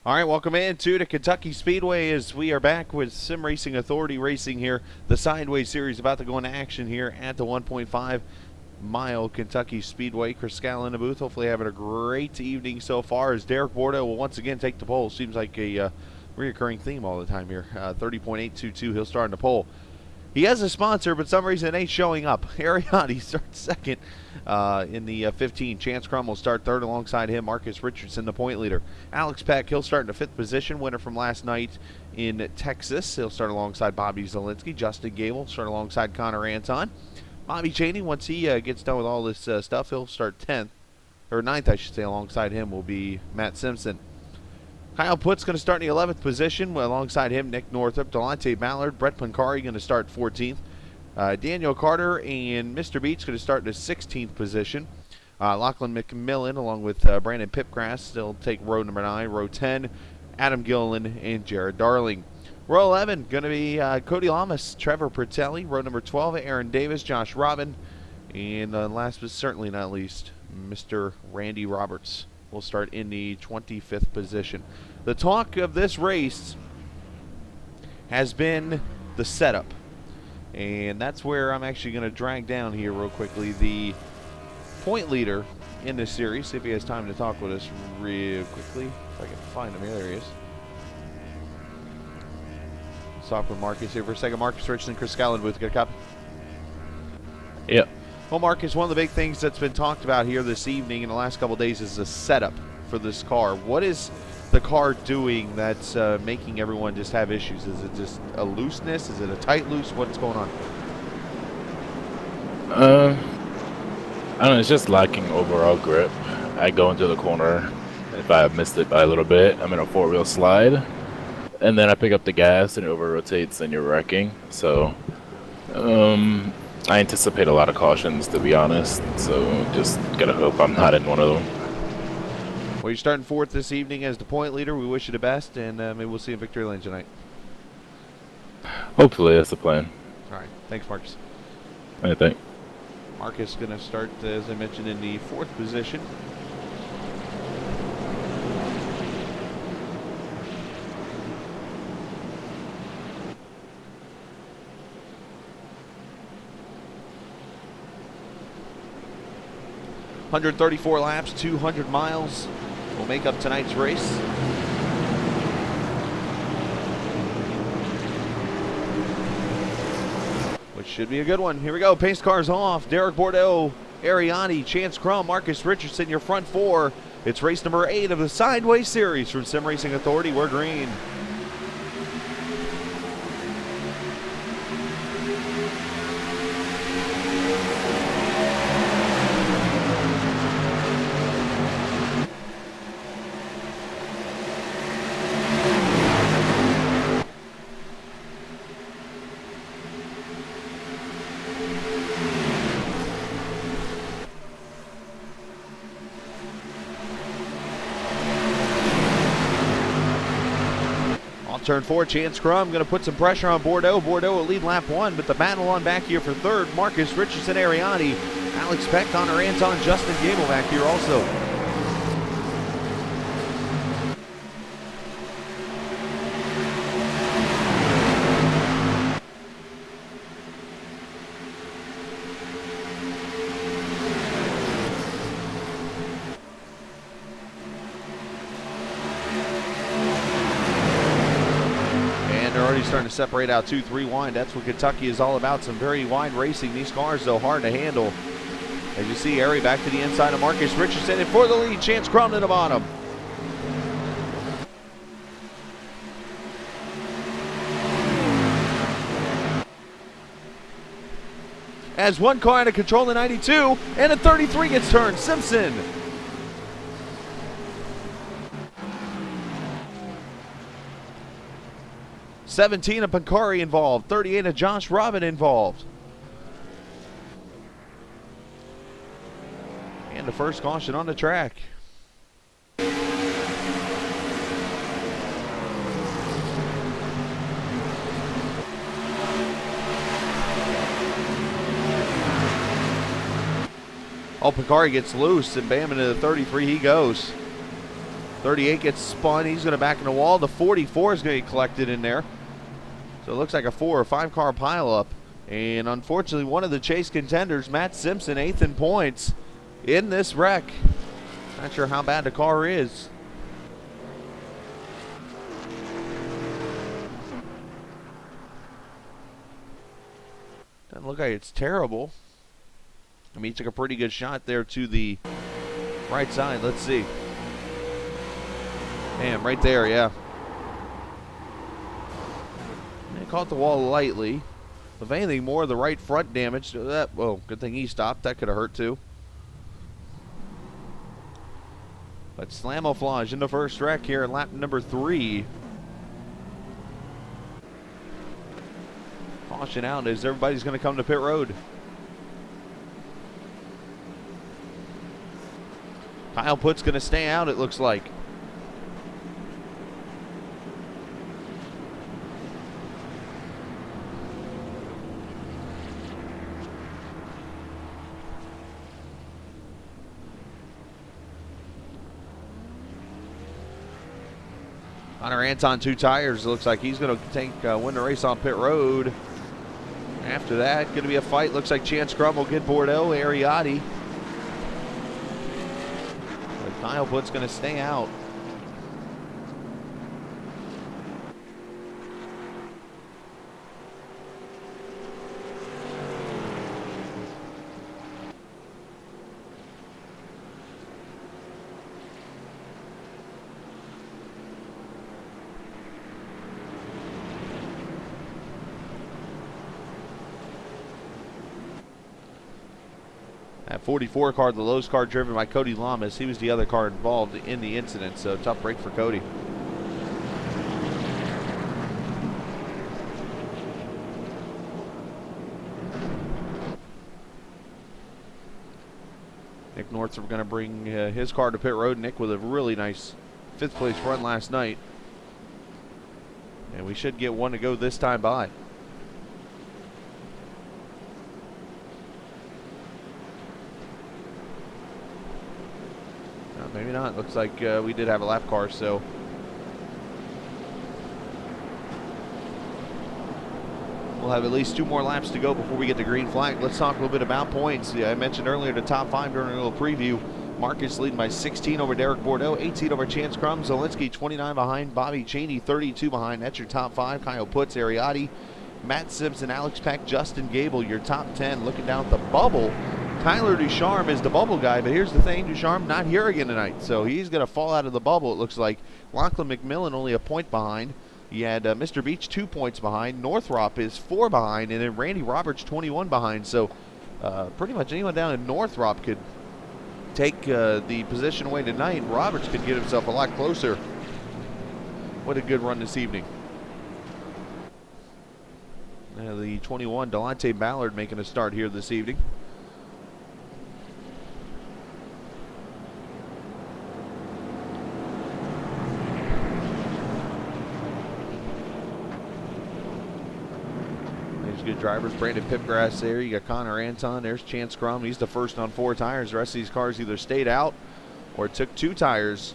All right, welcome into the Kentucky Speedway as we are back with Sim Racing Authority Racing here. The Sideways Series about to go into action here at the 1.5 mile Kentucky Speedway. Chris Scala in the booth, hopefully having a great evening so far as Derek Bordeaux will once again take the pole. Seems like a reoccurring theme all the time here. 30.822, he'll start in the pole. He has a sponsor, but for some reason it ain't showing up. Ariati starts second in the 15. Chance Crum will start third alongside him. Marcus Richardson, the point leader. Alex Peck, he'll start in the 5th position, winner from last night in Texas. He'll start alongside Bobby Zielinski. Justin Gable start alongside Connor Anton. Bobby Cheney, once he gets done with all this stuff, he'll start 10th, or 9th, I should say. Alongside him will be Matt Simpson. Kyle Putt's going to start in the 11th position. Alongside him, Nick Northrup, Delonte Ballard, Brett Pancari going to start 14th. Daniel Carter and Mr. Beach going to start in the 16th position. Lachlan McMillan along with Brandon Pipgrass will take row number 9. Row 10, Adam Gilliland and Jared Darling. Row 11 going to be Cody Lamas, Trevor Pertelli. Row number 12, Aaron Davis, Josh Robin. And last but certainly not least, Mr. Randy Roberts will start in the 25th position. The talk of this race has been the setup. And that's where I'm actually going to drag down here real quickly the point leader in this series. See if he has time to talk with us real quickly. If I can find him. Here, there he is. Stop with Marcus here for a second. Marcus Richardson, Chris Scala booth. Got a copy? Yep. Well, Marcus, one of the big things that's been talked about here this evening in the last couple of days is the setup for this car. What is the car doing that's making everyone just have issues? Is it just a looseness? Is it a tight loose? What's going on? I don't know. It's just lacking overall grip. I go into the corner. If I missed it by a little bit, I'm in a 4-wheel slide. And then I pick up the gas and it over rotates and you're wrecking. So, I anticipate a lot of cautions, to be honest, so just gotta hope I'm not in one of them. Well, you're starting 4th this evening as the point leader. We wish you the best, and maybe we'll see you in victory lane tonight. Hopefully, that's the plan. All right. Thanks, Marcus. I think. Marcus going to start, as I mentioned, in the 4th position. ...134 laps, 200 miles will make up tonight's race. Which should be a good one. Here we go. Pace cars off. Derek Bordeaux, Ariani, Chance Crum, Marcus Richardson, your front 4. It's race number 8 of the Sideways Series from Sim Racing Authority. We're green. Turn 4, Chance Crum going to put some pressure on Bordeaux. Bordeaux will lead lap 1, but the battle on back here for 3rd. Marcus Richardson, Ariani, Alex Peck, Connor Anton, Justin Gable back here also. Starting to separate out 2-3 wide. That's what Kentucky is all about. Some very wide racing. These cars, though, hard to handle. As you see, Ari back to the inside of Marcus Richardson. And for the lead, Chance Crum to the bottom. As one car out of control in 92, and a 33 gets turned. Simpson. '17 of Pancari involved, 38 of Josh Robin involved. And the first caution on the track. Oh, Pancari gets loose, and bam, into the 33 he goes. 38 gets spun. He's going to back in the wall. The 44 is going to get collected in there. So it looks like a 4 or 5 car pileup. And unfortunately, one of the chase contenders, Matt Simpson, 8th in points in this wreck. Not sure how bad the car is. Doesn't look like it's terrible. I mean, he took a pretty good shot there to the right side. Let's see. Damn, right there, yeah. He caught the wall lightly. If anything more, the right front damage. That, well, good thing he stopped. That could have hurt too. But Slamoflage in the first wreck here in lap number 3. Caution out as everybody's going to come to pit road. Kyle Putt's going to stay out, it looks like. Connor Anton, 2 tires. Looks like he's going to win the race on pit road. After that, going to be a fight. Looks like Chance Crum will get Bordeaux, Ariotti. But Kyle Putt's going to stay out. That 44 car, the Lowe's car driven by Cody Lamas, he was the other car involved in the incident, so tough break for Cody. Nick Northrup going to bring his car to pit road. Nick with a really nice 5th place run last night. And we should get one to go this time by. Maybe not. Looks like we did have a lap car, so. We'll have at least 2 more laps to go before we get the green flag. Let's talk a little bit about points. Yeah, I mentioned earlier the top 5 during a little preview. Marcus leading by 16 over Derek Bordeaux, 18 over Chance Crum, Zielinski 29 behind, Bobby Cheney 32 behind. That's your top 5. Kyle Putz, Ariotti, Matt Simpson, Alex Peck, Justin Gable, your top 10. Looking down at the bubble, Tyler Ducharme is the bubble guy, but here's the thing, Ducharme not here again tonight, so he's going to fall out of the bubble, it looks like. Lachlan McMillan only a point behind. You had Mr. Beach 2 points behind. Northrop is 4 behind, and then Randy Roberts 21 behind. So pretty much anyone down in Northrop could take the position away tonight, and Roberts could get himself a lot closer. What a good run this evening. The 21, Delonte Ballard making a start here this evening. Good drivers. Brandon Pipgrass there. You got Connor Anton. There's Chance Crum. He's the first on 4 tires. The rest of these cars either stayed out or took 2 tires.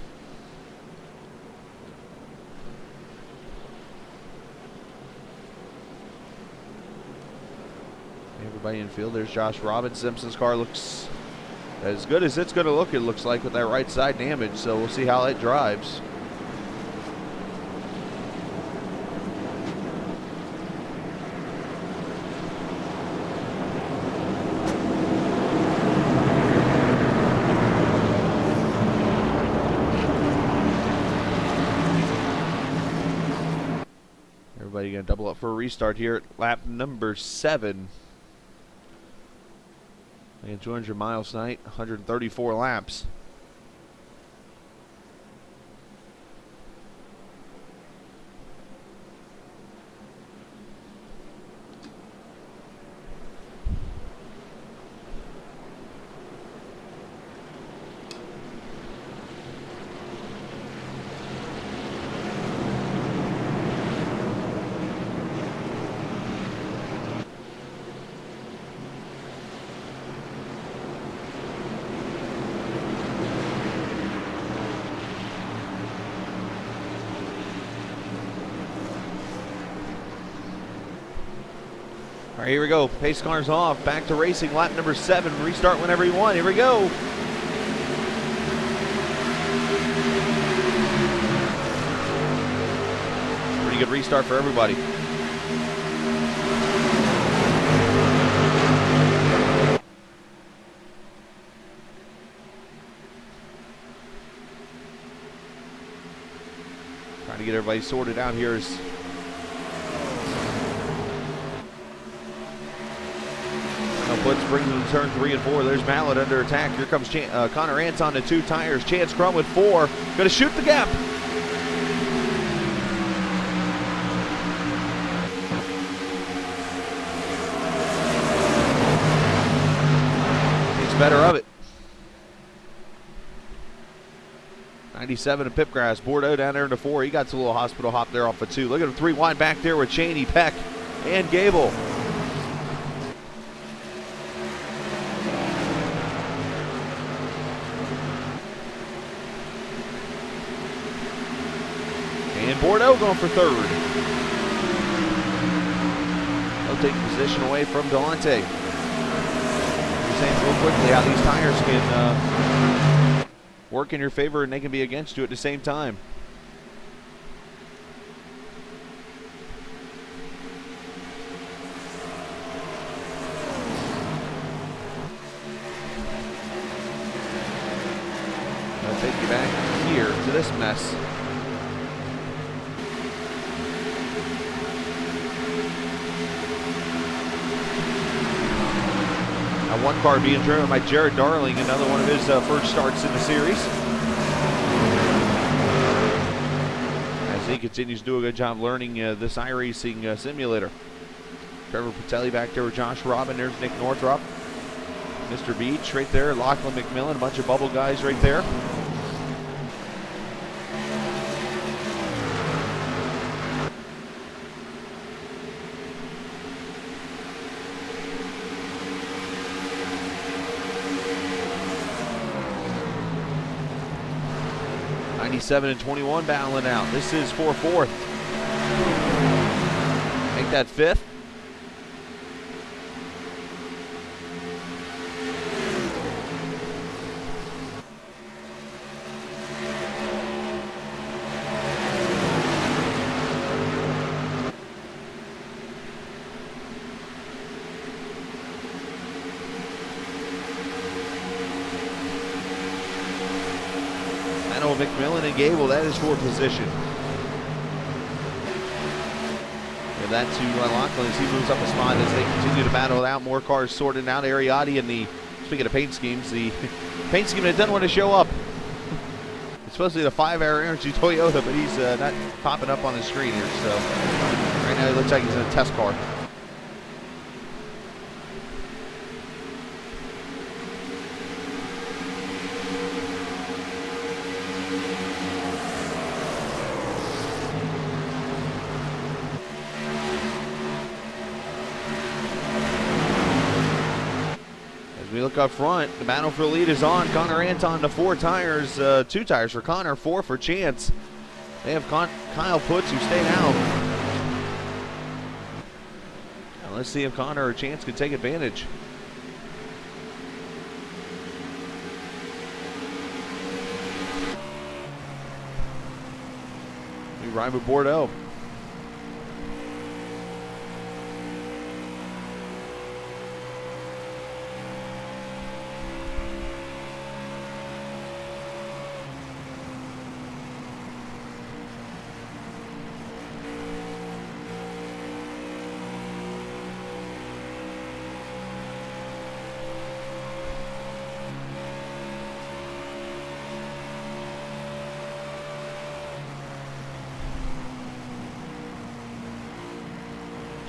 Everybody in field. There's Josh Robbins. Simpson's car looks as good as it's going to look, it looks like, with that right side damage. So we'll see how it drives. Everybody going to double up for a restart here at lap number 7. And 200 miles tonight, 134 laps. All right, here we go. Pace car's off. Back to racing. Lap number 7. Restart whenever you want. Here we go. Pretty good restart for everybody. Trying to get everybody sorted out here as Blitz brings them to turn 3 and 4. There's Mallet under attack. Here comes Connor Anton to 2 tires. Chance Crum with 4. Going to shoot the gap. Takes better of it. 97 and Pipgrass. Bordeaux down there into 4. He got a little hospital hop there off of 2. Look at him 3 wide back there with Cheney, Peck, and Gable. And Bordeaux going for 3rd. They'll take position away from Delonte. You're saying real quickly how these tires can work in your favor and they can be against you at the same time. I'll take you back here to this mess. One car being driven by Jared Darling, another one of his first starts in the series. As he continues to do a good job learning this iRacing simulator. Trevor Patelli back there with Josh Robin. There's Nick Northrop. Mr. Beach right there. Lachlan McMillan, a bunch of bubble guys right there. '97 and 21 battling out. This is for 4th. Make that 5th. McMillan and Gable, that is for position. Give that to Lachlan as he moves up a spot as they continue to battle it out. More cars sorted out. Ariotti and speaking of paint schemes, the paint scheme that doesn't want to show up. It's supposed to be the 5-hour energy Toyota, but he's not popping up on the screen here. So right now he looks like he's in a test car. We look up front, the battle for the lead is on. Connor Anton to 4 tires, 2 tires for Connor, 4 for Chance. They have Kyle Putz who stayed out. Now let's see if Connor or Chance can take advantage. We ride with Bordeaux.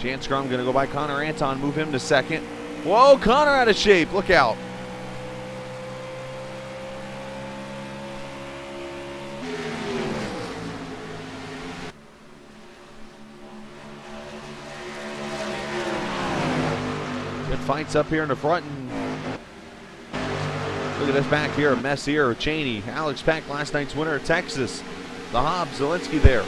Chance Crum going to go by Connor Anton, move him to 2nd. Whoa, Connor out of shape. Look out. Good fights up here in the front. And look at this back here. A mess here. Cheney, Alex Peck, last night's winner of Texas. The Hobbs, Zelensky there.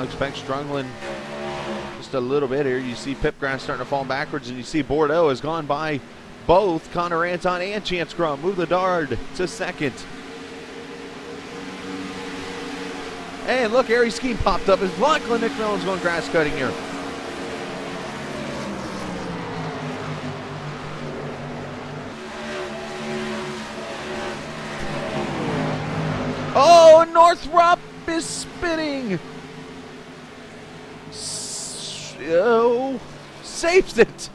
looks back struggling just a little bit here. You see Pipgrass starting to fall backwards, and you see Bordeaux has gone by both Connor Anton and Chance Crum. Move the Dard to second. And look, Harry Scheme popped up as Lachlan McMillan's going grass cutting here. Oh, Northrop is spinning. Oh, saves it.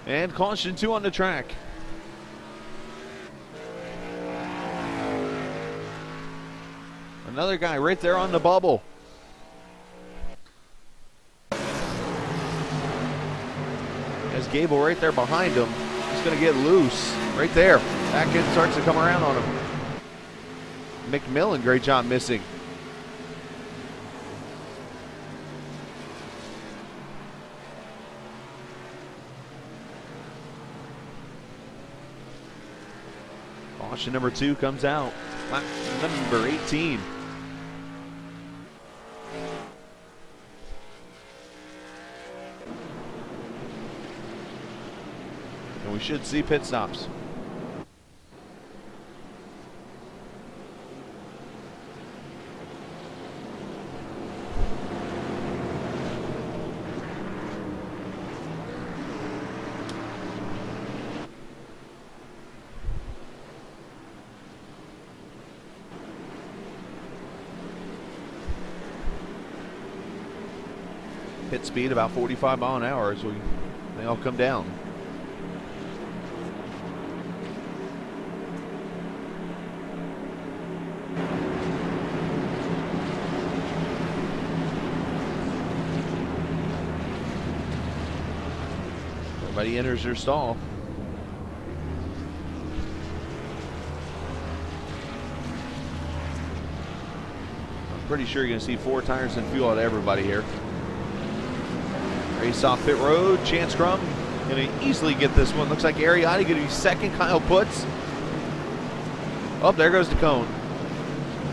And caution 2 on the track. Another guy right there on the bubble. There's Gable right there behind him. He's going to get loose right there. Atkins starts to come around on him. McMillan, great job missing. Caution number 2 comes out. Lap number 18. And we should see pit stops. Hit speed about 45 mile an hour as they all come down. Everybody enters their stall. I'm pretty sure you're going to see 4 tires and fuel out of everybody here. Race off pit road. Chance Crum going to easily get this one. Looks like Ariotti going to be second. Kyle Putz. Oh, there goes the cone.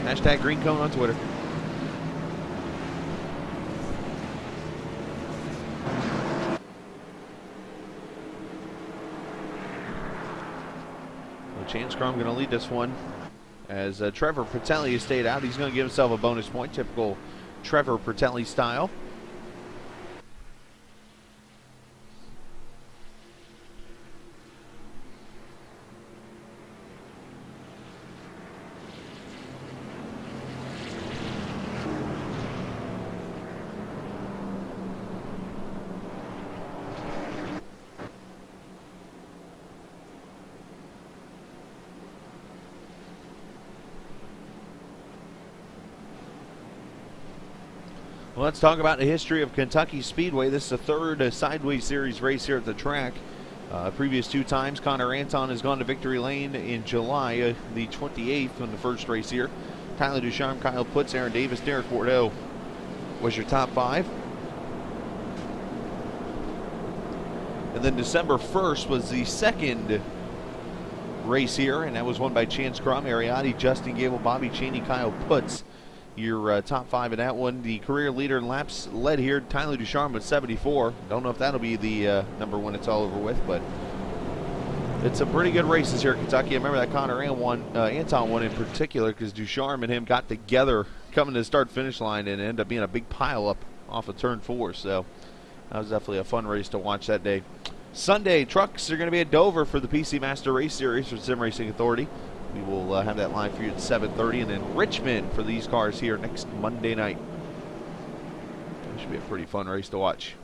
Hashtag green cone on Twitter. Well, Chance Crum going to lead this one as Trevor Pratelli has stayed out. He's going to give himself a bonus point, typical Trevor Pratelli style. Well, let's talk about the history of Kentucky Speedway. This is the 3rd Sideways Series race here at the track. Previous 2 times, Connor Anton has gone to victory lane in July the 28th on the first race here. Tyler Ducharme, Kyle Putz, Aaron Davis, Derek Bordeaux was your top 5. And then December 1st was the 2nd race here, and that was won by Chance Crum, Ariotti, Justin Gable, Bobby Cheney, Kyle Putz. Your top 5 in that one. The career leader in laps led here, Tyler Ducharme with 74. Don't know if that'll be the number when it's all over with, but it's a pretty good races here at Kentucky. I remember that Connor Anton one in particular because Ducharme and him got together coming to the start-finish line and it ended up being a big pile up off of turn 4. So that was definitely a fun race to watch that day. Sunday, trucks are going to be at Dover for the PC Master Race Series for Sim Racing Authority. We will have that live for you at 7:30, and then Richmond for these cars here next Monday night. It should be a pretty fun race to watch.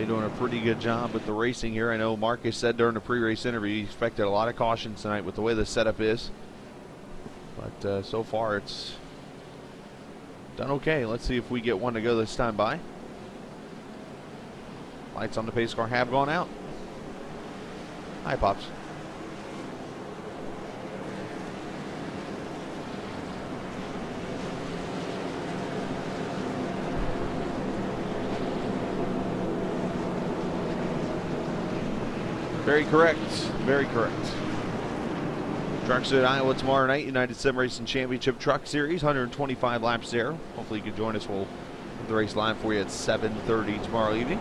Doing a pretty good job with the racing here. I know Marcus said during the pre-race interview he expected a lot of cautions tonight with the way the setup is, but so far it's done okay. Let's see if we get one to go this time by. Lights on the pace car have gone out. Hi, Pops. Very correct. Very correct. Truck Suit, Iowa tomorrow night. United Sim Racing Championship Truck Series. 125 laps there. Hopefully you can join us. We'll have the race live for you at 7:30 tomorrow evening.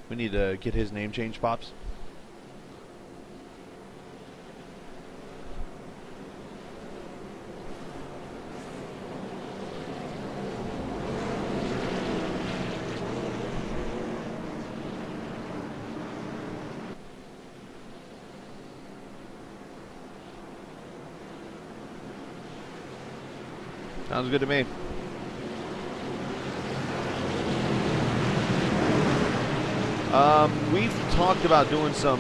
We need to get his name changed, Pops. Sounds good to me. We've talked about doing some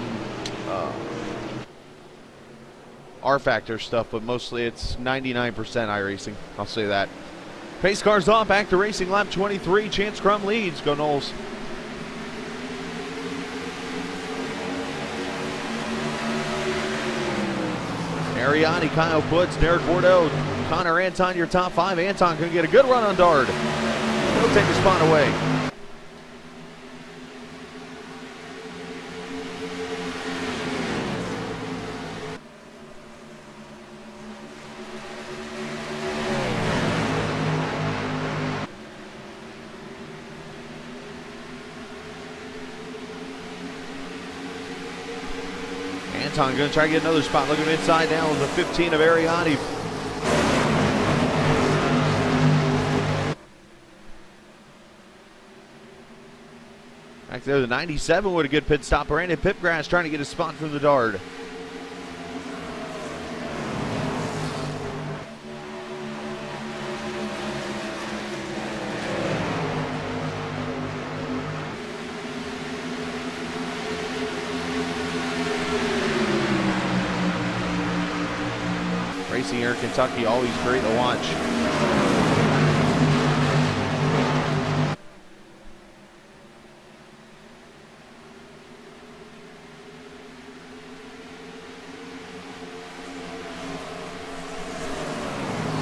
R-Factor stuff, but mostly it's 99% iRacing. I'll say that. Pace cars off, back to racing, lap 23. Chance Crum leads. Go Knowles. Ariani, Kyle Putz, Derek Bordeaux, Connor Anton, your top five. Anton can get a good run on Dard. He'll take the spot away. Anton going to try to get another spot. Look at him inside now with the 15 of Ariani. Back there, the 97 with a good pit stop. Brandon Pipgrass trying to get a spot from the Dard. Racing here in Kentucky, always great to watch.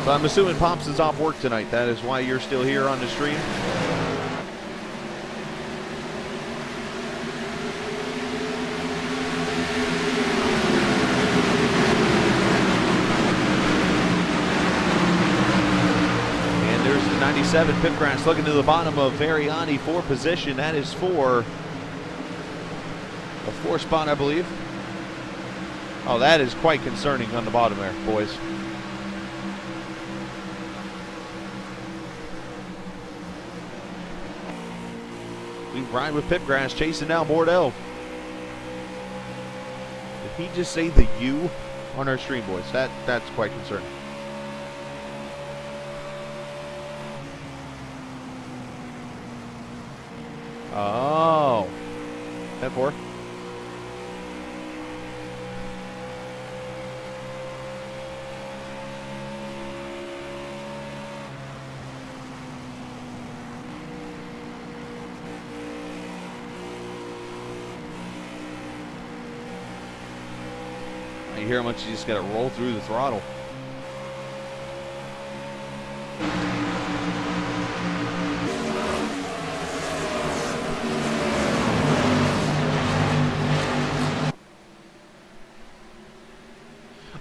So I'm assuming Pops is off work tonight. That is why you're still here on the stream. And there's the 97 Pipgrass looking to the bottom of Ariani for position. That is for a 4 spot, I believe. Oh, that is quite concerning on the bottom there, boys. We ride with Pipgrass, chasing down Bordeaux. Did he just say the U on our stream, boys? That's quite concerning. Oh. 10-4. You hear how much you just got to roll through the throttle.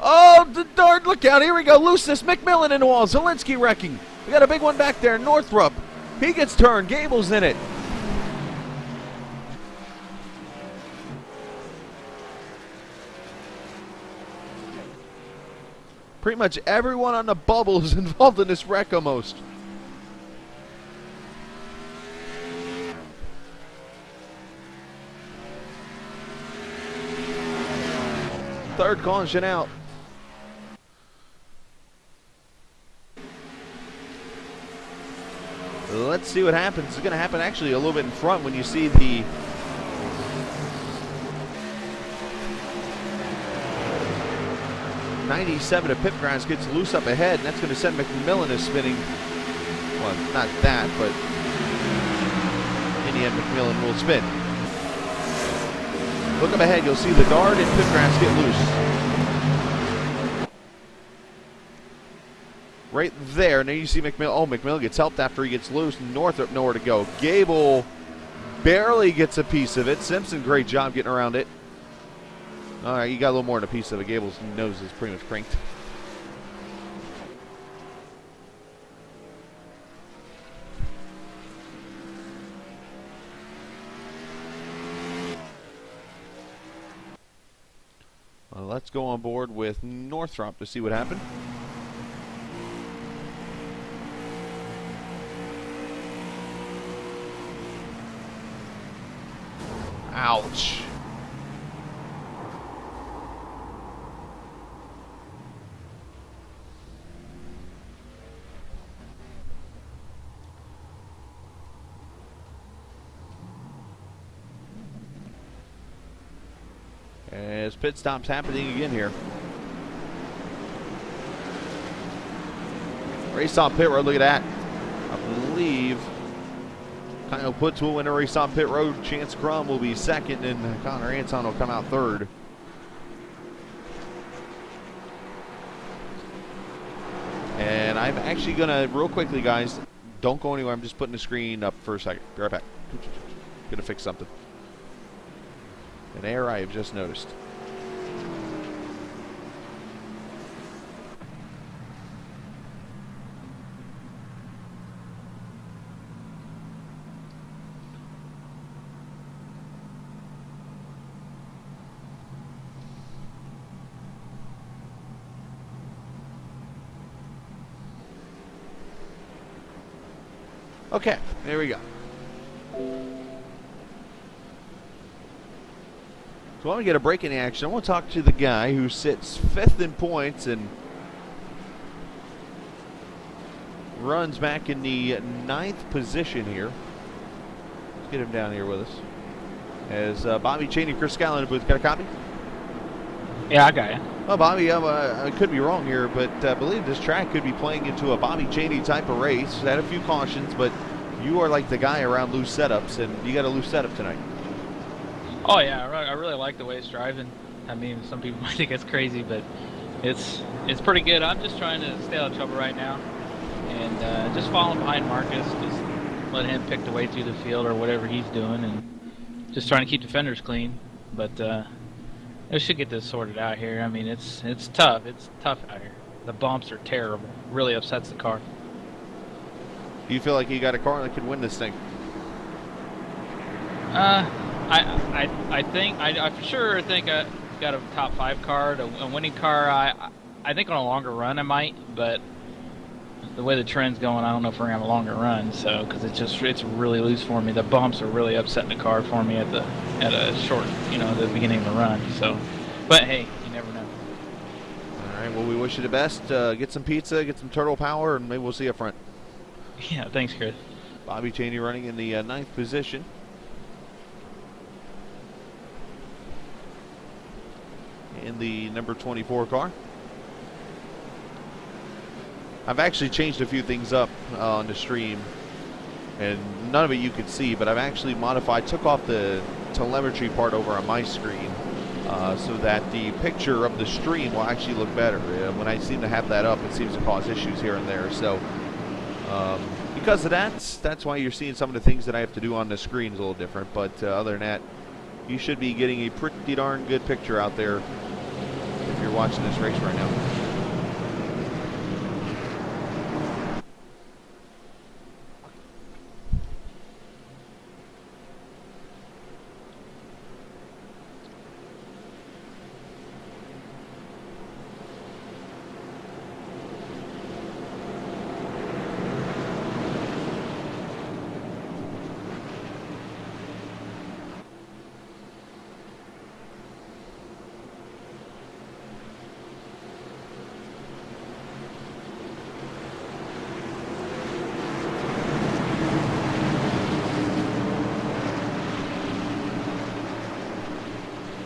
Oh, the Dard, look out. Here we go. Looseness. McMillan in the wall. Zielinski wrecking. We got a big one back there. Northrup. He gets turned. Gable's in it. Pretty much everyone on the bubble is involved in this wreck almost. Third caution out. Let's see what happens. It's going to happen actually a little bit in front when you see the '97 of Pipgrass gets loose up ahead, and that's going to send McMillan is spinning. Well, not that, but in the end, McMillan will spin. Look up ahead, you'll see the Dard and Pipgrass get loose. right there. Now you see McMillan. Oh, McMillan gets helped after he gets loose. Northrop nowhere to go. Gable barely gets a piece of it. Simpson, great job getting around it. All right, you got a little more than a piece of it. Gable's nose is pretty much cranked. Well, let's go on board with Northrop to see what happened. Ouch. As pit stops happening again here. Race on pit road, look at that. I believe Kyle Putz will win a race on pit road. Chance Crum will be second, and Connor Anton will come out third. And I'm actually going to, real quickly, guys, don't go anywhere. I'm just putting the screen up for a second. Be right back. Going to fix something. An error I have just noticed. Okay, there we go. So when we get a break in the action, I want to talk to the guy who sits 5th in points and runs back in the 9th position here. Let's get him down here with us. As Bobby Cheney, Chris Scallon in the booth. Got a copy? Yeah, I got you. Well, Bobby, I could be wrong here, but I believe this track could be playing into a Bobby Cheney type of race. Had a few cautions, but you are like the guy around loose setups, and you got a loose setup tonight. Oh yeah, I really like the way it's driving. I mean, some people might think it's crazy, but it's pretty good. I'm just trying to stay out of trouble right now, and just following behind Marcus, just let him pick the way through the field or whatever he's doing, and just trying to keep the fenders clean. But we should get this sorted out here. I mean, it's tough. It's tough out here. The bumps are terrible. Really upsets the car. Do you feel like you got a car that could win this thing? I think I for sure think I got a top 5 car, a winning car. I think on a longer run I might, but the way the trend's going, I don't know if we're gonna have a longer run. So because it's really loose for me. The bumps are really upsetting the car for me at a short, the beginning of the run. So, but hey, you never know. All right. Well, we wish you the best. Get some pizza, get some turtle power, and maybe we'll see you up front. Yeah, thanks, Chris. Bobby Cheney running in the 9th position. In the number 24 car. I've actually changed a few things up on the stream, and none of it you could see, but I've actually modified, took off the telemetry part over on my screen so that the picture of the stream will actually look better. When I seem to have that up, it seems to cause issues here and there. So because of that, that's why you're seeing some of the things that I have to do on the screen is a little different. But other than that, you should be getting a pretty darn good picture out there if you're watching this race right now.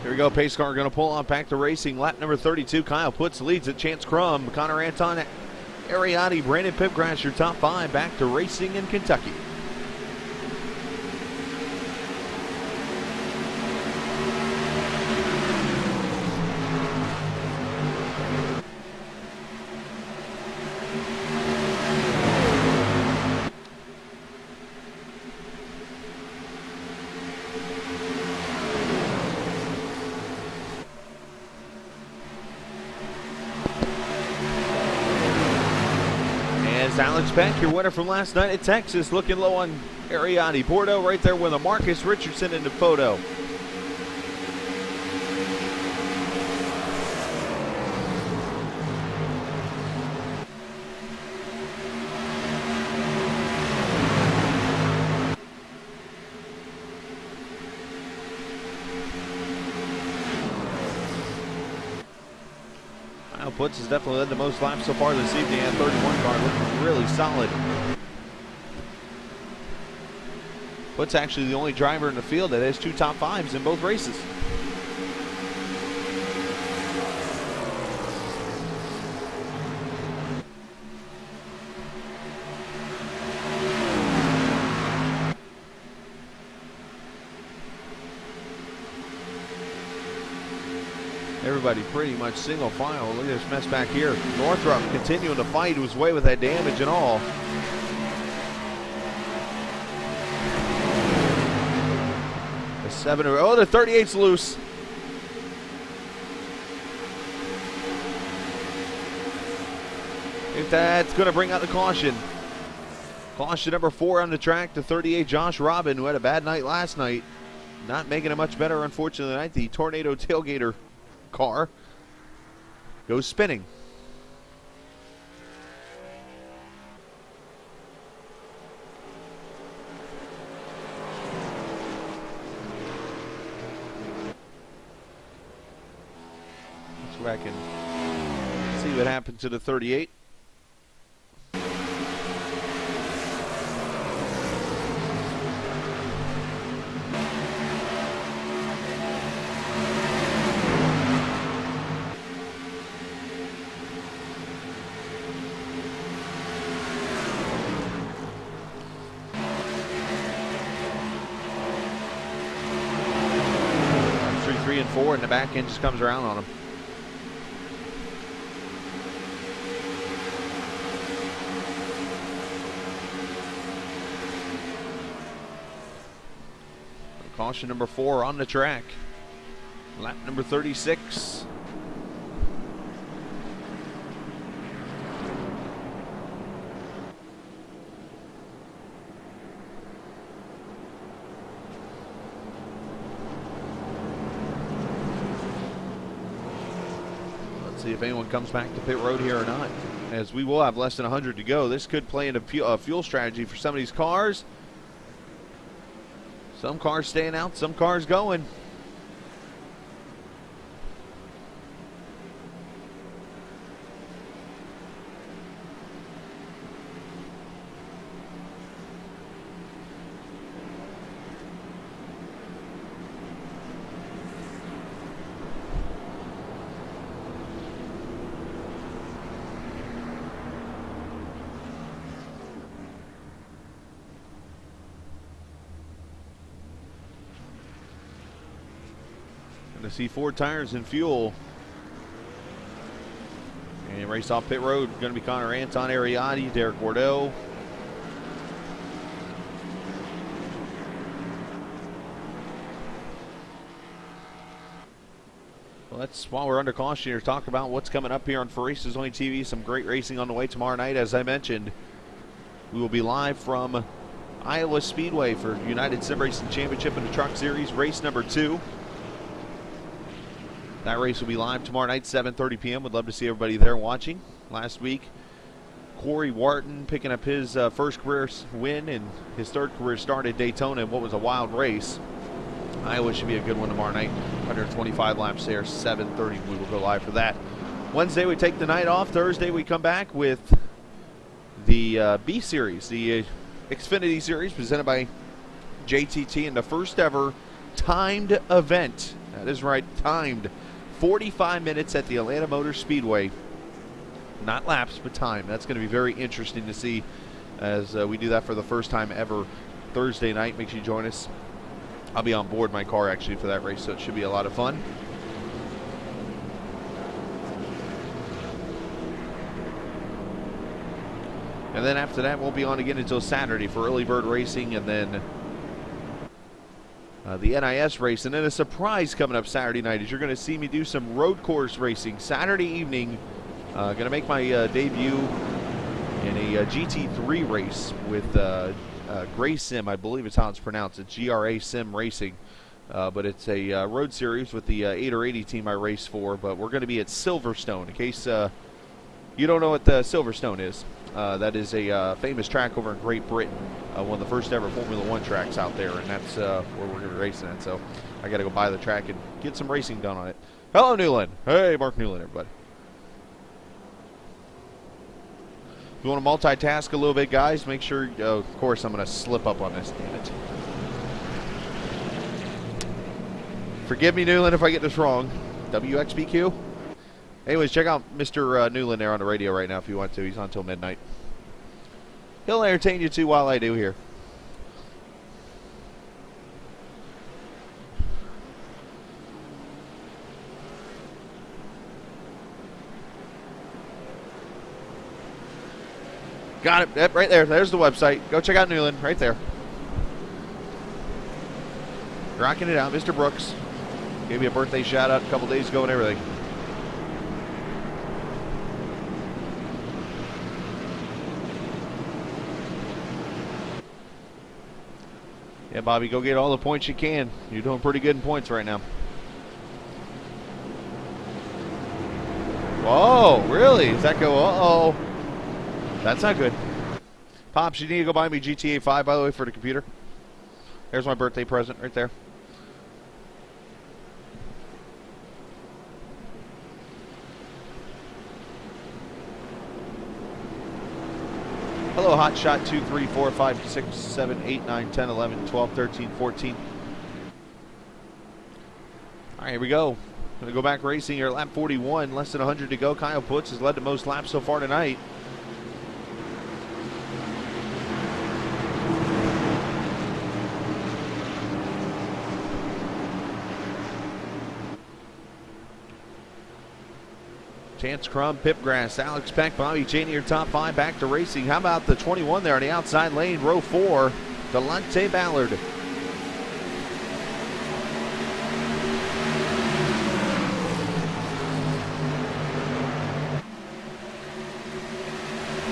Here we go, pace car going to pull on back to racing. Lap number 32, Kyle Putz leads at Chance Crum. Connor Anton, Ariati, Brandon Pipgrass, your top 5 back to racing in Kentucky. is Alex Peck, your winner from last night at Texas, looking low on Ariane Bordeaux right there with a Marcus Richardson in the photo. Puts has definitely led the most laps so far this evening at 31 car, looking really solid. Puts actually the only driver in the field that has 2 top 5s in both races. Everybody pretty much single file. Look at this mess back here. Northrup continuing to fight his way with that damage and all. The 38's loose. If that's going to bring out the caution. Caution number 4 on the track, the 38 Josh Robin, who had a bad night last night. Not making it much better, unfortunately, tonight. The Tornado Tailgater car goes spinning. Let's go back and see what happened to the 38. And 4, and the back end just comes around on him. Caution number 4 on the track. Lap number 36. See if anyone comes back to pit road here or not, as we will have less than 100 to go. This could play into a fuel strategy for some of these cars. Some cars staying out, some cars going. To see 4 tires and fuel. And race off pit road, going to be Connor Anton, Ariati, Derek Bordeaux. Well, let's, while we're under caution here, talk about what's coming up here on For Races Only TV. Some great racing on the way tomorrow night. As I mentioned, we will be live from Iowa Speedway for United Sim Racing Championship in the Truck Series, race number 2. That race will be live tomorrow night, 7:30 p.m. Would love to see everybody there watching. Last week, Corey Wharton picking up his first career win and his 3rd career start at Daytona in what was a wild race. Iowa should be a good one tomorrow night. 125 laps there, 7:30. We will go live for that. Wednesday, we take the night off. Thursday, we come back with the B Series, the Xfinity Series presented by JTT, and the first ever timed event. That is right, timed. 45 minutes at the Atlanta Motor Speedway. Not laps, but time. That's going to be very interesting to see as we do that for the first time ever Thursday night. Make sure you join us. I'll be on board my car actually for that race, so it should be a lot of fun. And then after that, we'll be on again until Saturday for early bird racing, and then the NIS race, and then a surprise coming up Saturday night is you're going to see me do some road course racing Saturday evening. Going to make my debut in a GT3 race with Gray Sim, I believe is how it's pronounced. It's GRA Sim Racing. But it's a road series with the 8 or 80 team I race for. But we're going to be at Silverstone. In case you don't know what Silverstone is, that is a famous track over in Great Britain. One of the first ever Formula One tracks out there, and that's where we're going to be racing at. So I got to go by the track and get some racing done on it. Hello, Newland. Hey, Mark Newland, everybody. If you want to multitask a little bit, guys, make sure, of course, I'm going to slip up on this, damn it. Forgive me, Newland, if I get this wrong. WXBQ? Anyways, check out Mr. Newland there on the radio right now if you want to. He's on until midnight. He'll entertain you, too, while I do here. Got it. Yep, right there. There's the website. Go check out Newland. Right there. Rocking it out. Mr. Brooks gave me a birthday shout out a couple days ago and everything. Yeah, Bobby, go get all the points you can. You're doing pretty good in points right now. Whoa, really? Does that go? Uh-oh. That's not good. Pops, you need to go buy me GTA 5, by the way, for the computer. There's my birthday present right there. Hello, Hotshot 2, 3, 4, 5, 6, 7, 8, 9, 10, 11, 12, 13, 14. All right, here we go. Going to go back racing here at lap 41. Less than 100 to go. Kyle Putz has led the most laps so far tonight. Chance Crum, Pipgrass, Alex Peck, Bobby Cheney are top 5 back to racing. How about the 21 there on the outside lane, row 4, Delonte Ballard.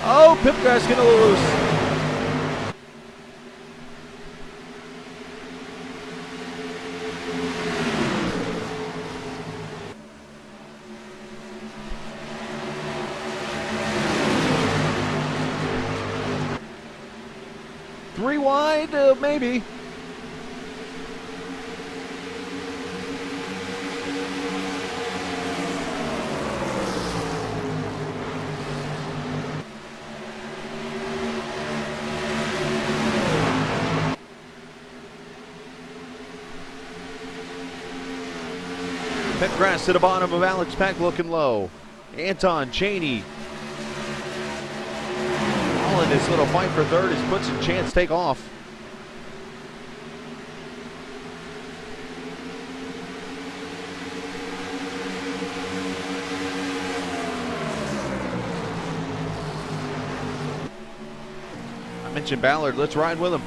Oh, Pipgrass getting a little loose. Three wide, maybe. Pipgrass to the bottom of Alex Peck, looking low. Anton Cheney. All in this little fight for third as Putz and Chance take off. I mentioned Ballard. Let's ride with him.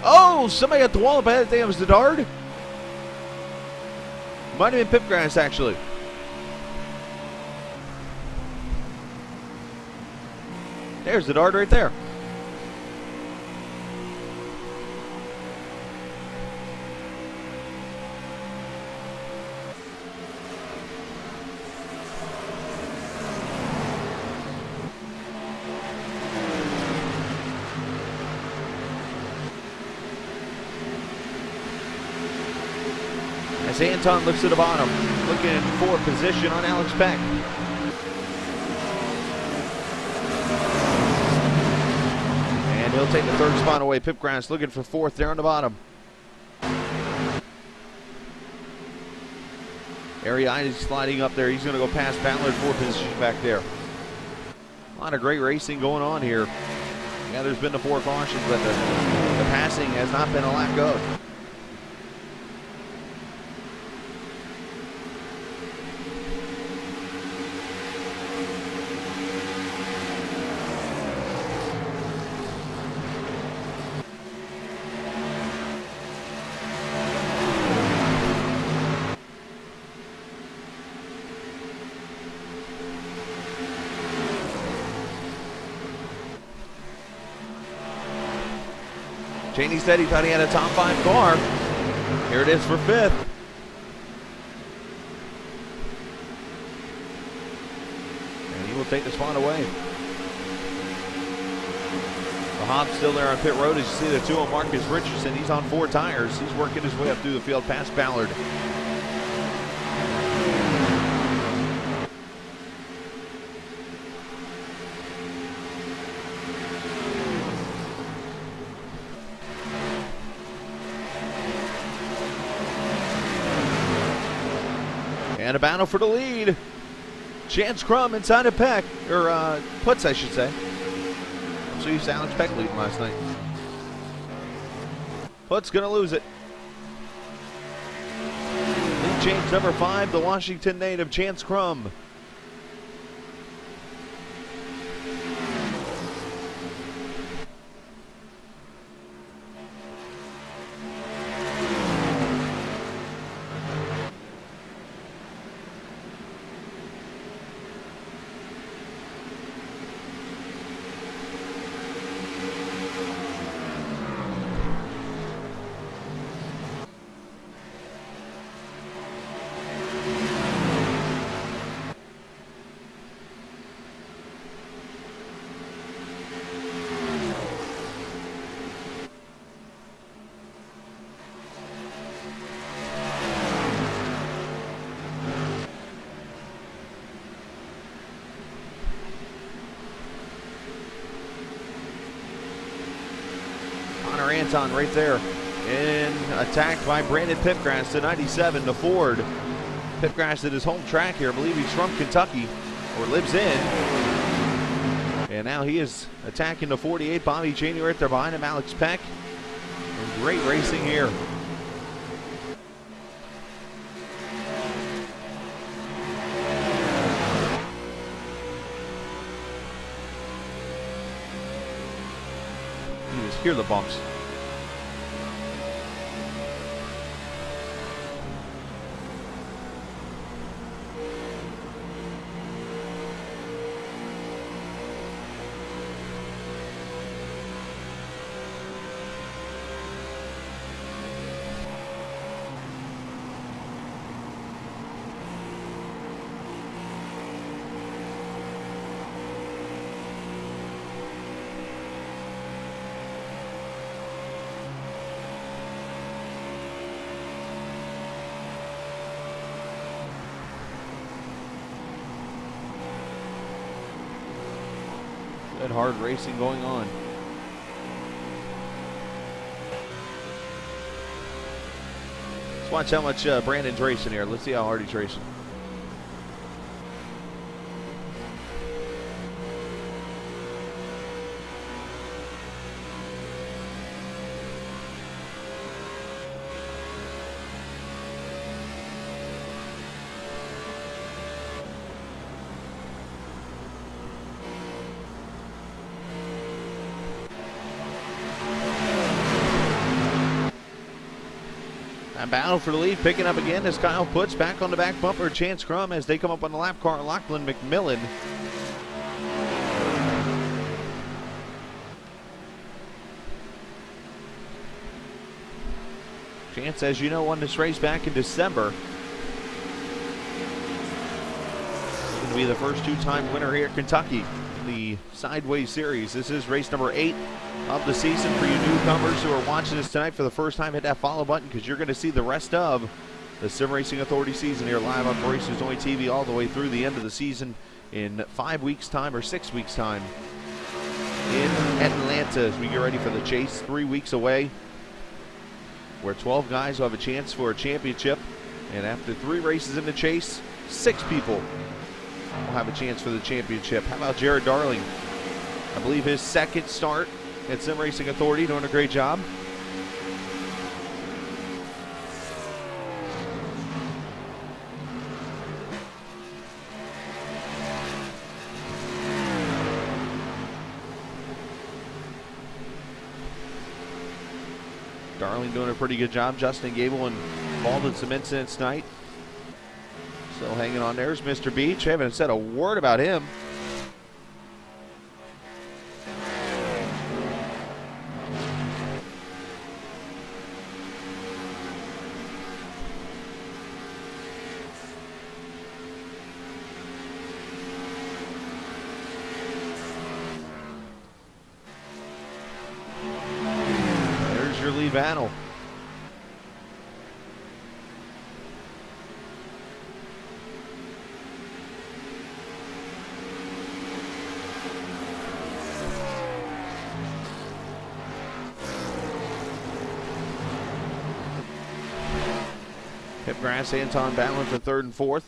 Oh, somebody got the wall up ahead. I think it was the Dard. Might have been Pipgrass, actually. There's the Dard right there. As Anton looks to the bottom, looking for position on Alex Peck. And he'll take the third spot away. Pipgrass looking for fourth there on the bottom. Ariane is sliding up there. He's going to go past Ballard for position back there. A lot of great racing going on here. Yeah, there's been the 4 cautions, but the passing has not been a lack of. Cheney said he thought he had a top 5 car. Here it is for 5th. And he will take the spot away. The Hobbs still there on pit road. As you see the 2 on Marcus Richardson. He's on 4 tires. He's working his way up through the field past Ballard. And a battle for the lead. Chance Crum inside of Peck, or Putz, I should say. I'm so used to Alex Peck leading last night. Putz gonna lose it. Lead change number 5, the Washington native Chance Crum. Anton right there, and attacked by Brandon Pipgrass to 97, the Ford. Pipgrass at his home track here. I believe he's from Kentucky, or lives in. And now he is attacking the 48. Bobby Cheney right there behind him, Alex Peck. And great racing here. You just hear the bumps. Good hard racing going on. Let's watch how much Brandon's racing here. Let's see how hard he's racing. Battle for the lead, picking up again as Kyle Putz back on the back bumper. Chance Crum as they come up on the lap car. Lachlan McMillan. Chance, as you know, won this race back in December. He's going to be the first 2-time winner here at Kentucky in the Sideways Series. This is race number 8 of the season. For you newcomers who are watching this tonight for the first time, hit that follow button because you're going to see the rest of the Sim Racing Authority season here live on Racers Only TV all the way through the end of the season in 5 weeks' time or 6 weeks' time in Atlanta as we get ready for the chase. 3 weeks away, where 12 guys will have a chance for a championship, and after 3 races in the chase, 6 people will have a chance for the championship. How about Jared Darling? I believe his second start at Sim Racing Authority, doing a great job. Darling doing a pretty good job. Justin Gable involved in some incidents tonight. Still hanging on. There's Mr. Beach. Haven't said a word about him. battle. Hipgrass, Anton battling for third and fourth.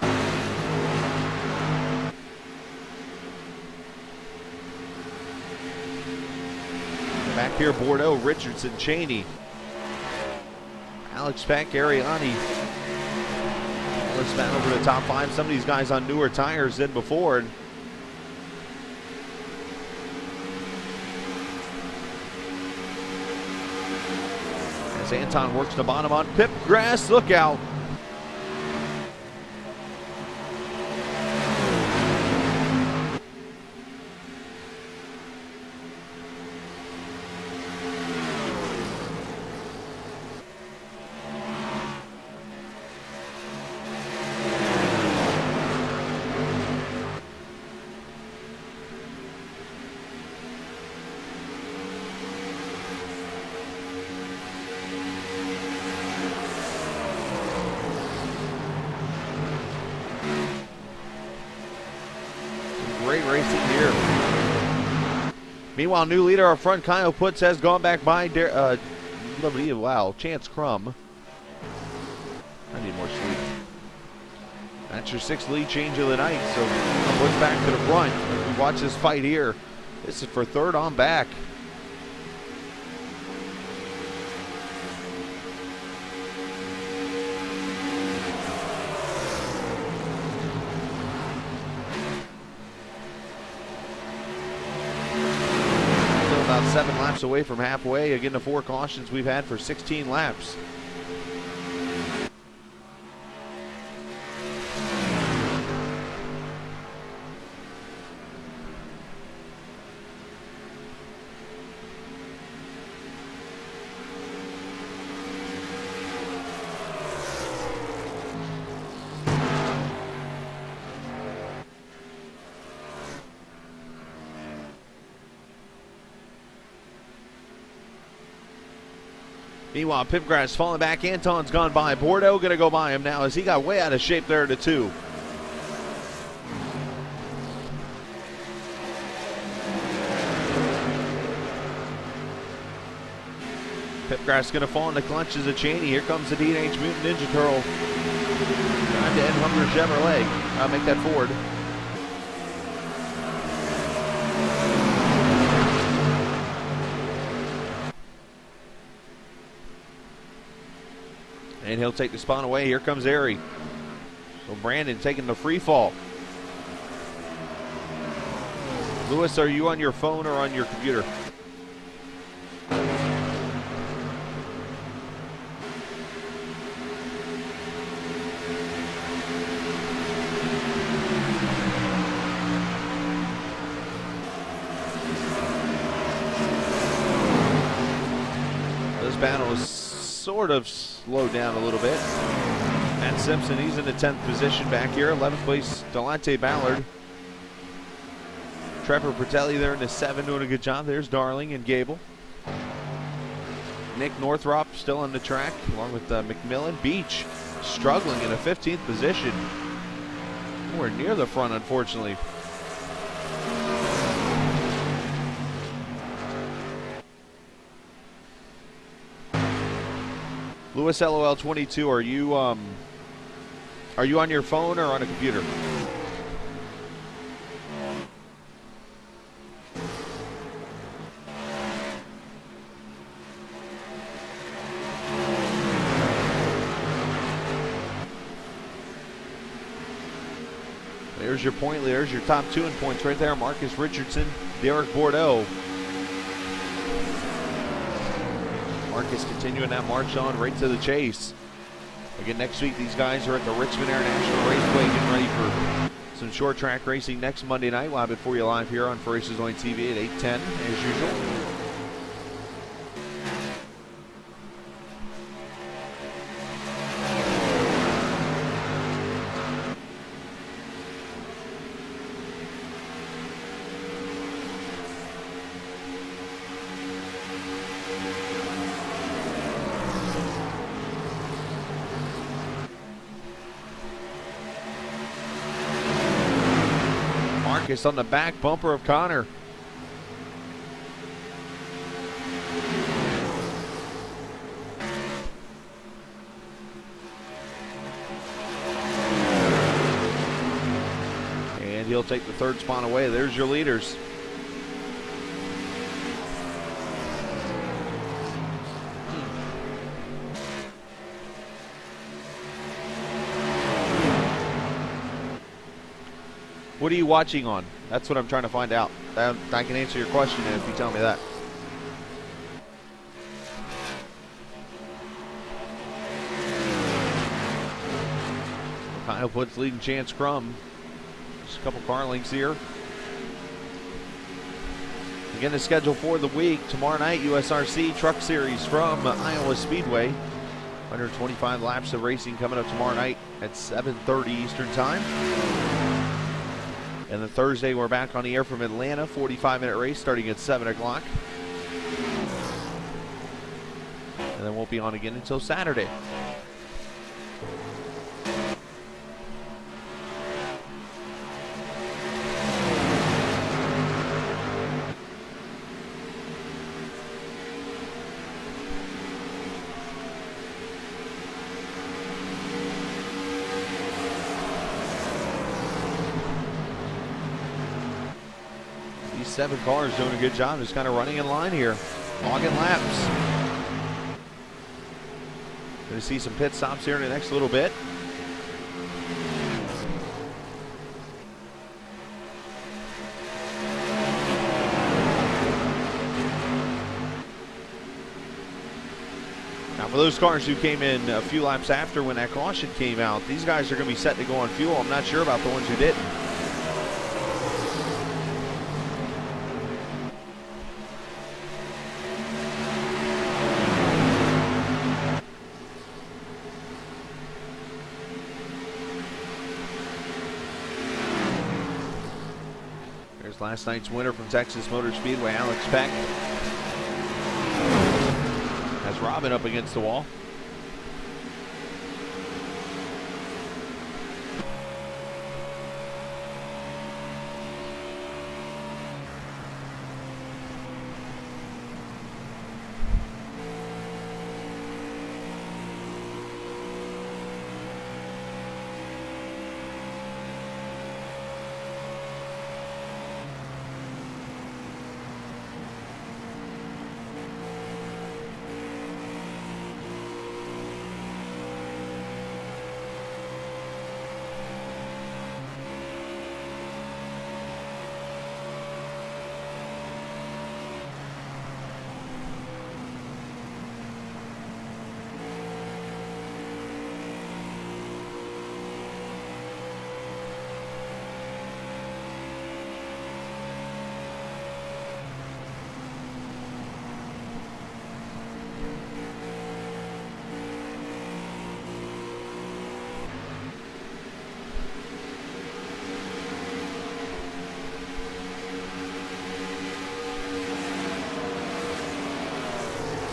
Back here, Bordeaux, Richardson, Cheney, Alex Peck, Ariani. Let's battle for the top five. Some of these guys on newer tires than before. As Anton works the bottom on Pipgrass, look out. Great racing here. Meanwhile, new leader up front, Kyle Putz, has gone back by Chance Crum. I need more sleep. That's your sixth lead change of the night. So Putz back to the front. As we watch this fight here. This is for third on back. About 7 laps away from halfway. Again, the 4 cautions we've had for 16 laps. Meanwhile, Pipgrass falling back. Anton's gone by. Bordeaux going to go by him now as he got way out of shape there to 2. Pipgrass going to fall in the clutches of Cheney. Here comes the Teenage Mutant Ninja Turtle. Time to end Hunger Chevrolet. I'll make that Ford. And he'll take the spot away. Here comes Airy. So Brandon taking the free fall. Lewis, are you on your phone or on your computer? This battle is sort of slowed down a little bit. Matt Simpson, he's in the 10th position back here. 11th place, Delante Ballard. Trevor Bertelli there in the 7, doing a good job. There's Darling and Gable. Nick Northrop still on the track, along with McMillan. Beach struggling in a 15th position. Nowhere near the front, unfortunately. Lewis LOL 22, are you on your phone or on a computer? There's your point. There's your top 2 in points right there. Marcus Richardson, Derek Bordeaux. Marcus continuing that march on right to the chase. Again, next week these guys are at the Richmond International Raceway getting ready for some short track racing next Monday night. We'll have it for you live here on For Races Only TV at 8:10 as usual. Marcus on the back bumper of Connor. And he'll take the third spot away. There's your leaders. What are you watching on? That's what I'm trying to find out. I can answer your question if you tell me that. Kyle puts leading Chance Crum. Just a couple car links here. Again, the schedule for the week. Tomorrow night, USRC Truck Series from Iowa Speedway. 125 laps of racing coming up tomorrow night at 7:30 Eastern Time. And then Thursday, we're back on the air from Atlanta. 45-minute race starting at 7 o'clock. And then won't be on again until Saturday. These 7 cars doing a good job, just kind of running in line here, logging laps. Going to see some pit stops here in the next little bit. Now for those cars who came in a few laps after when that caution came out, these guys are going to be set to go on fuel. I'm not sure about the ones who didn't. There's last night's winner from Texas Motor Speedway, Alex Peck. Has Robin up against the wall.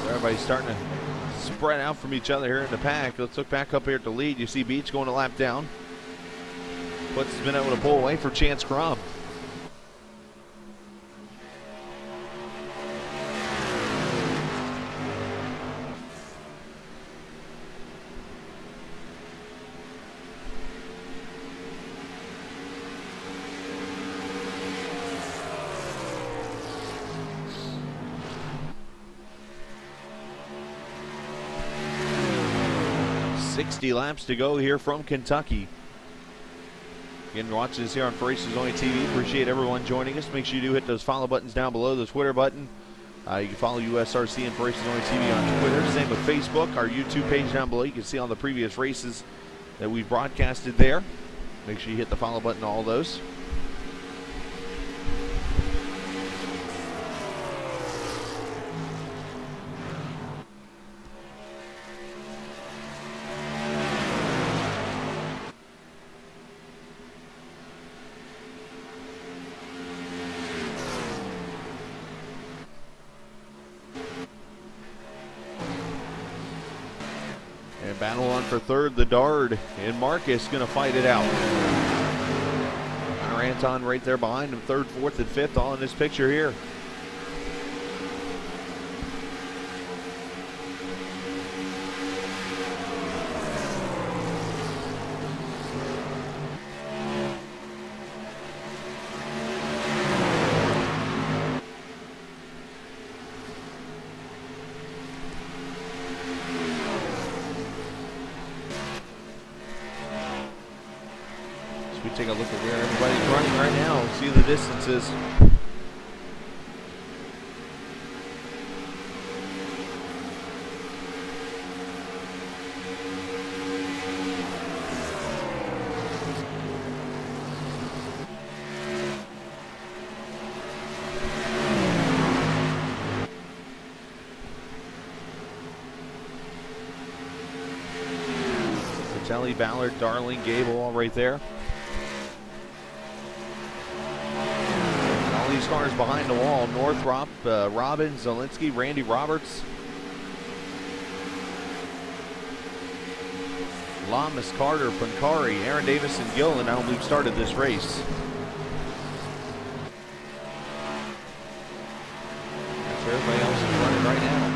Everybody's starting to spread out from each other here in the pack. Let's look back up here at the lead. You see Beach going a lap down. What's been able to pull away for Chance Crum. Laps to go here from Kentucky. Again, watching this here on For Races Only TV. Appreciate everyone joining us. Make sure you do hit those follow buttons down below, the Twitter button. You can follow USRC and For Races Only TV on Twitter. Same with Facebook, our YouTube page down below. You can see all the previous races that we've broadcasted there. Make sure you hit the follow button to all those. Battle on for third, the Dard, and Marcus going to fight it out. Connor Anton right there behind him, third, fourth, and fifth, all in this picture here. We take a look at where everybody's running right now, see the distances. Vitelli, Ballard, Darling, Gable all right there. These cars behind the wall: Northrop, Robbins, Zielinski, Randy Roberts, Lamas, Carter, Pancari, Aaron Davis, and Gillen. I don't believe started this race. That's where everybody else is running right now.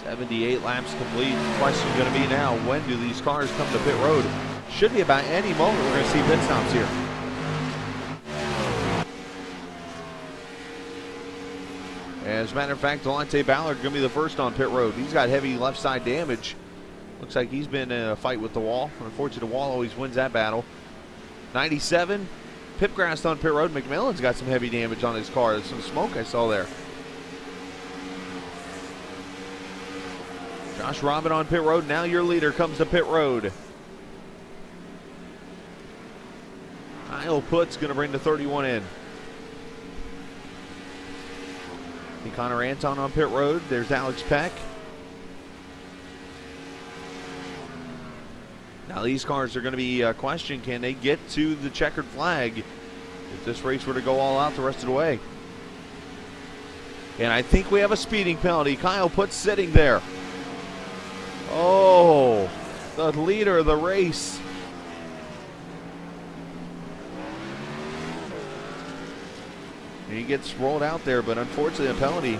.78 laps complete. The question is going to be now, when do these cars come to pit road? Should be about any moment we're going to see pit stops here. As a matter of fact, Delonte Ballard going to be the first on pit road. He's got heavy left side damage. Looks like he's been in a fight with the wall. Unfortunately, the wall always wins that battle. 97, Pipgrass on pit road. McMillan's got some heavy damage on his car. There's some smoke I saw there. Josh Robin on pit road. Now your leader comes to pit road. Kyle Putt's going to bring the 31 in. Connor Anton on pit road. There's Alex Peck. Now these cars are going to be questioned. Can they get to the checkered flag if this race were to go all out the rest of the way? And I think we have a speeding penalty. Kyle Putt's sitting there. Oh, the leader of the race. He gets rolled out there, but unfortunately a penalty.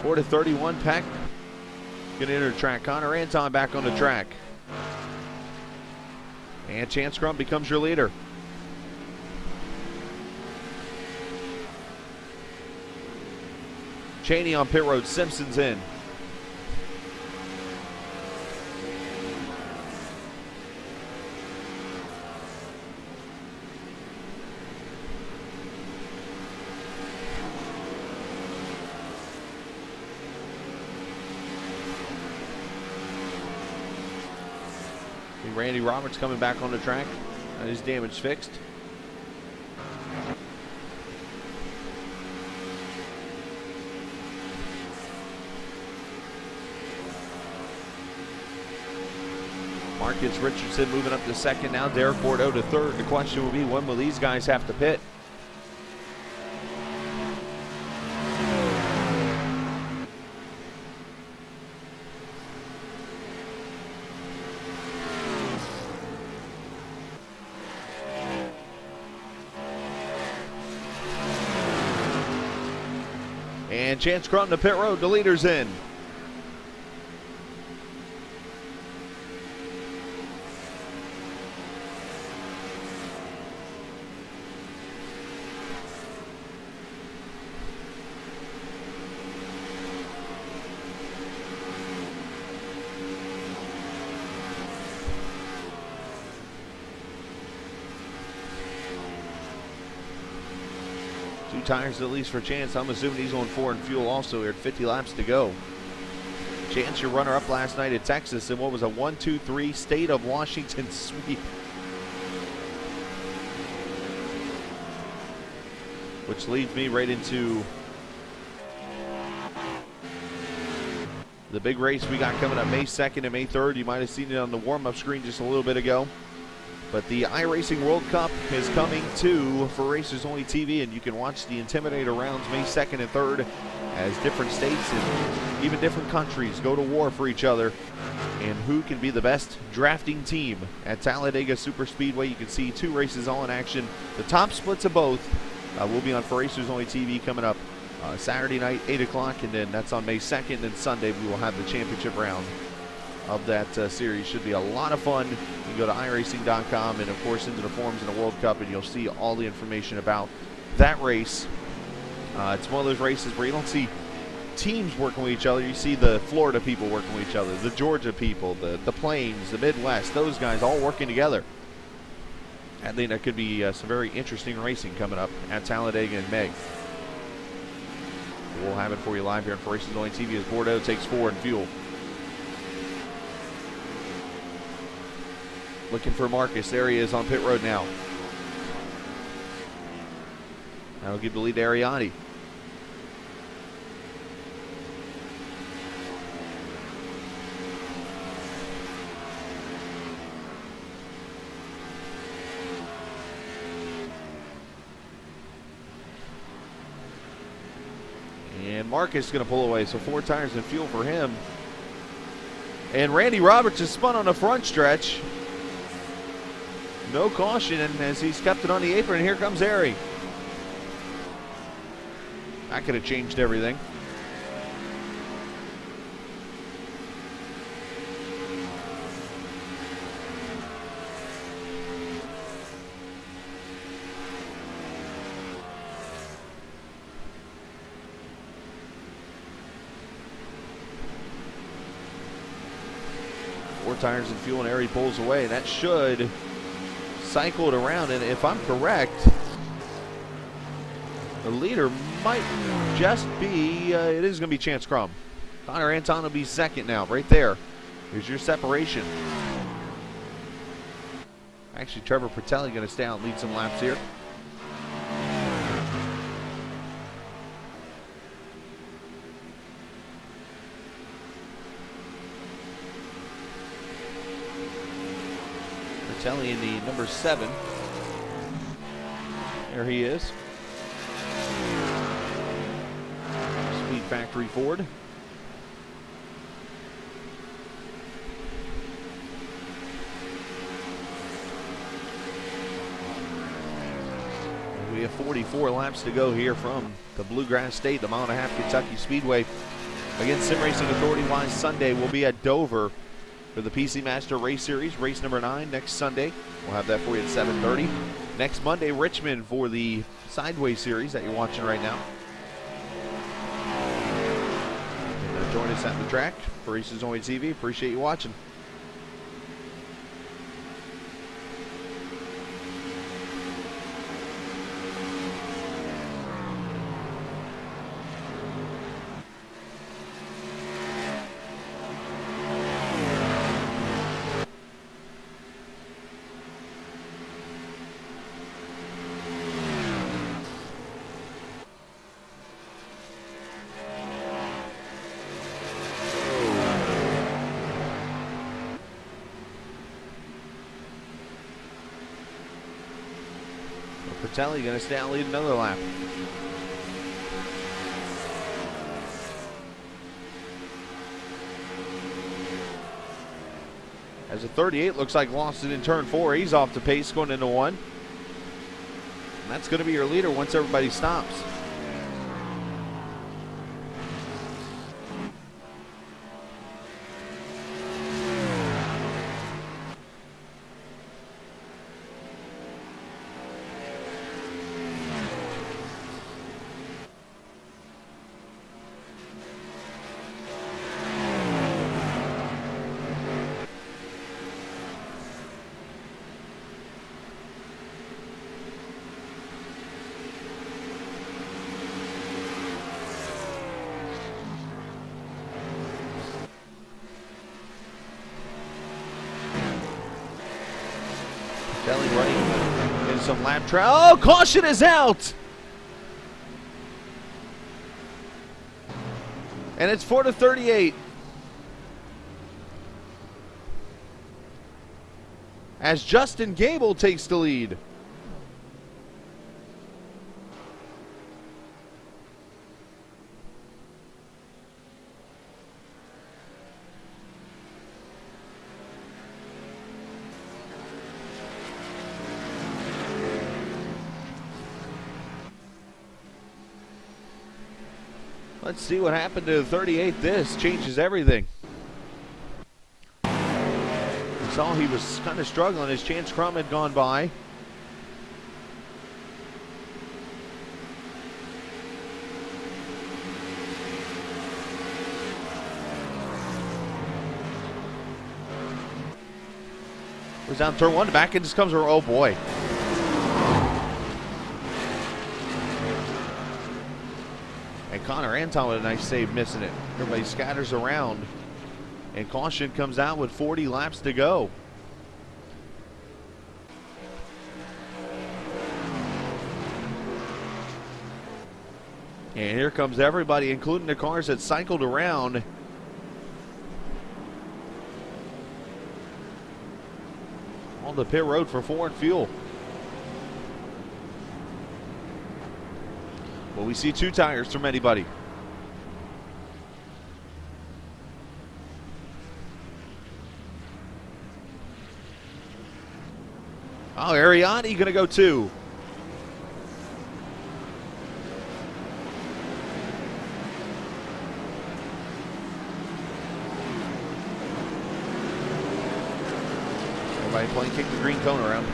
4-31, Peck gonna enter the track. Connor Anton back on the track. And Chance Crump becomes your leader. Cheney on pit road, Simpson's in. Randy Roberts coming back on the track. His damage fixed. Marcus Richardson moving up to second now. Derek Bordeaux to third. The question will be, when will these guys have to pit? And Chance Crump to pit road. The leader's in. Tires at least for Chance. I'm assuming he's on 4 in fuel also here at 50 laps to go. Chance, your runner-up last night at Texas in what was a 1-2-3 state of Washington sweep. Which leads me right into the big race we got coming up May 2nd and May 3rd. You might have seen it on the warm-up screen just a little bit ago. But the iRacing World Cup is coming to For Racers Only TV, and you can watch the Intimidator rounds May 2nd and 3rd as different states and even different countries go to war for each other and who can be the best drafting team at Talladega Superspeedway. You can see 2 races all in action. The top splits of both will be on For Racers Only TV coming up Saturday night, 8 o'clock, and then that's on May 2nd. And Sunday we will have the championship round of that series. Should be a lot of fun. You can go to iRacing.com and, of course, into the forums in the World Cup, and you'll see all the information about that race. It's one of those races where you don't see teams working with each other. You see the Florida people working with each other, the Georgia people, the Plains, the Midwest, those guys all working together. I think that could be some very interesting racing coming up at Talladega in May. We'll have it for you live here on For Racers Only TV as Bordeaux takes 4 in fuel. Looking for Marcus. There he is on pit road now. That'll give the lead to Ariani. And Marcus is going to pull away, so 4 tires and fuel for him. And Randy Roberts has spun on the front stretch. No caution, and as he's kept it on the apron, here comes Ari. That could have changed everything. Four tires and fuel, and Ari pulls away, and that should cycle it around. And if I'm correct, the leader might just be, it is going to be Chance Crum. Connor Anton will be second now, right there. Here's your separation. Actually, Trevor Pratelli going to stay out and lead some laps here. Pratelli in the number 7. There he is. Speed Factory Ford. We have 44 laps to go here from the Bluegrass State, the mile-and-a-half Kentucky Speedway. Again, Sim Racing Authority-wise, Sunday will be at Dover for the PC Master Race Series, race number 9 next Sunday. We'll have that for you at 7:30. Next Monday, Richmond for the Sideways Series that you're watching right now. And, join us at the track for Racers Only TV. Appreciate you watching. Pratelli going to stay out and lead another lap. As a 38 looks like lost it in turn 4. He's off the pace going into 1. And that's going to be your leader once everybody stops. Kelly running in some lap trial. Oh, caution is out! And it's for the 38. as Justin Gable takes the lead. Let's see what happened to the 38. This changes everything. We saw he was kind of struggling as Chance Crum had gone by. Was down turn one, back and just comes, oh boy. And Connor Anton with a nice save, missing it. Everybody scatters around. And caution comes out with 40 laps to go. And here comes everybody, including the cars that cycled around. On the pit road for Ford Fuel. Will we see 2 tires from anybody? Oh, Ariani going to go 2. Everybody playing kick the green cone around.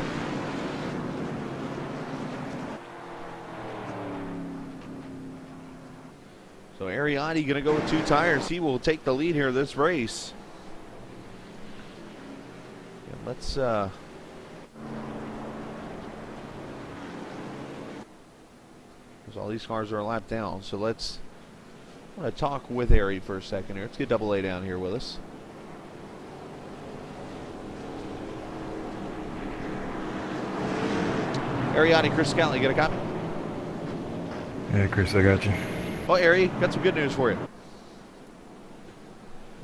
So Ariani going to go with 2 tires. He will take the lead here this race. Yeah, let's all these cars are a lap down. So I want to talk with Ari for a second here. Let's get Double A down here with us. Ariani, Chris Scally, get a copy? Yeah, Chris, I got you. Oh, Ari, got some good news for you.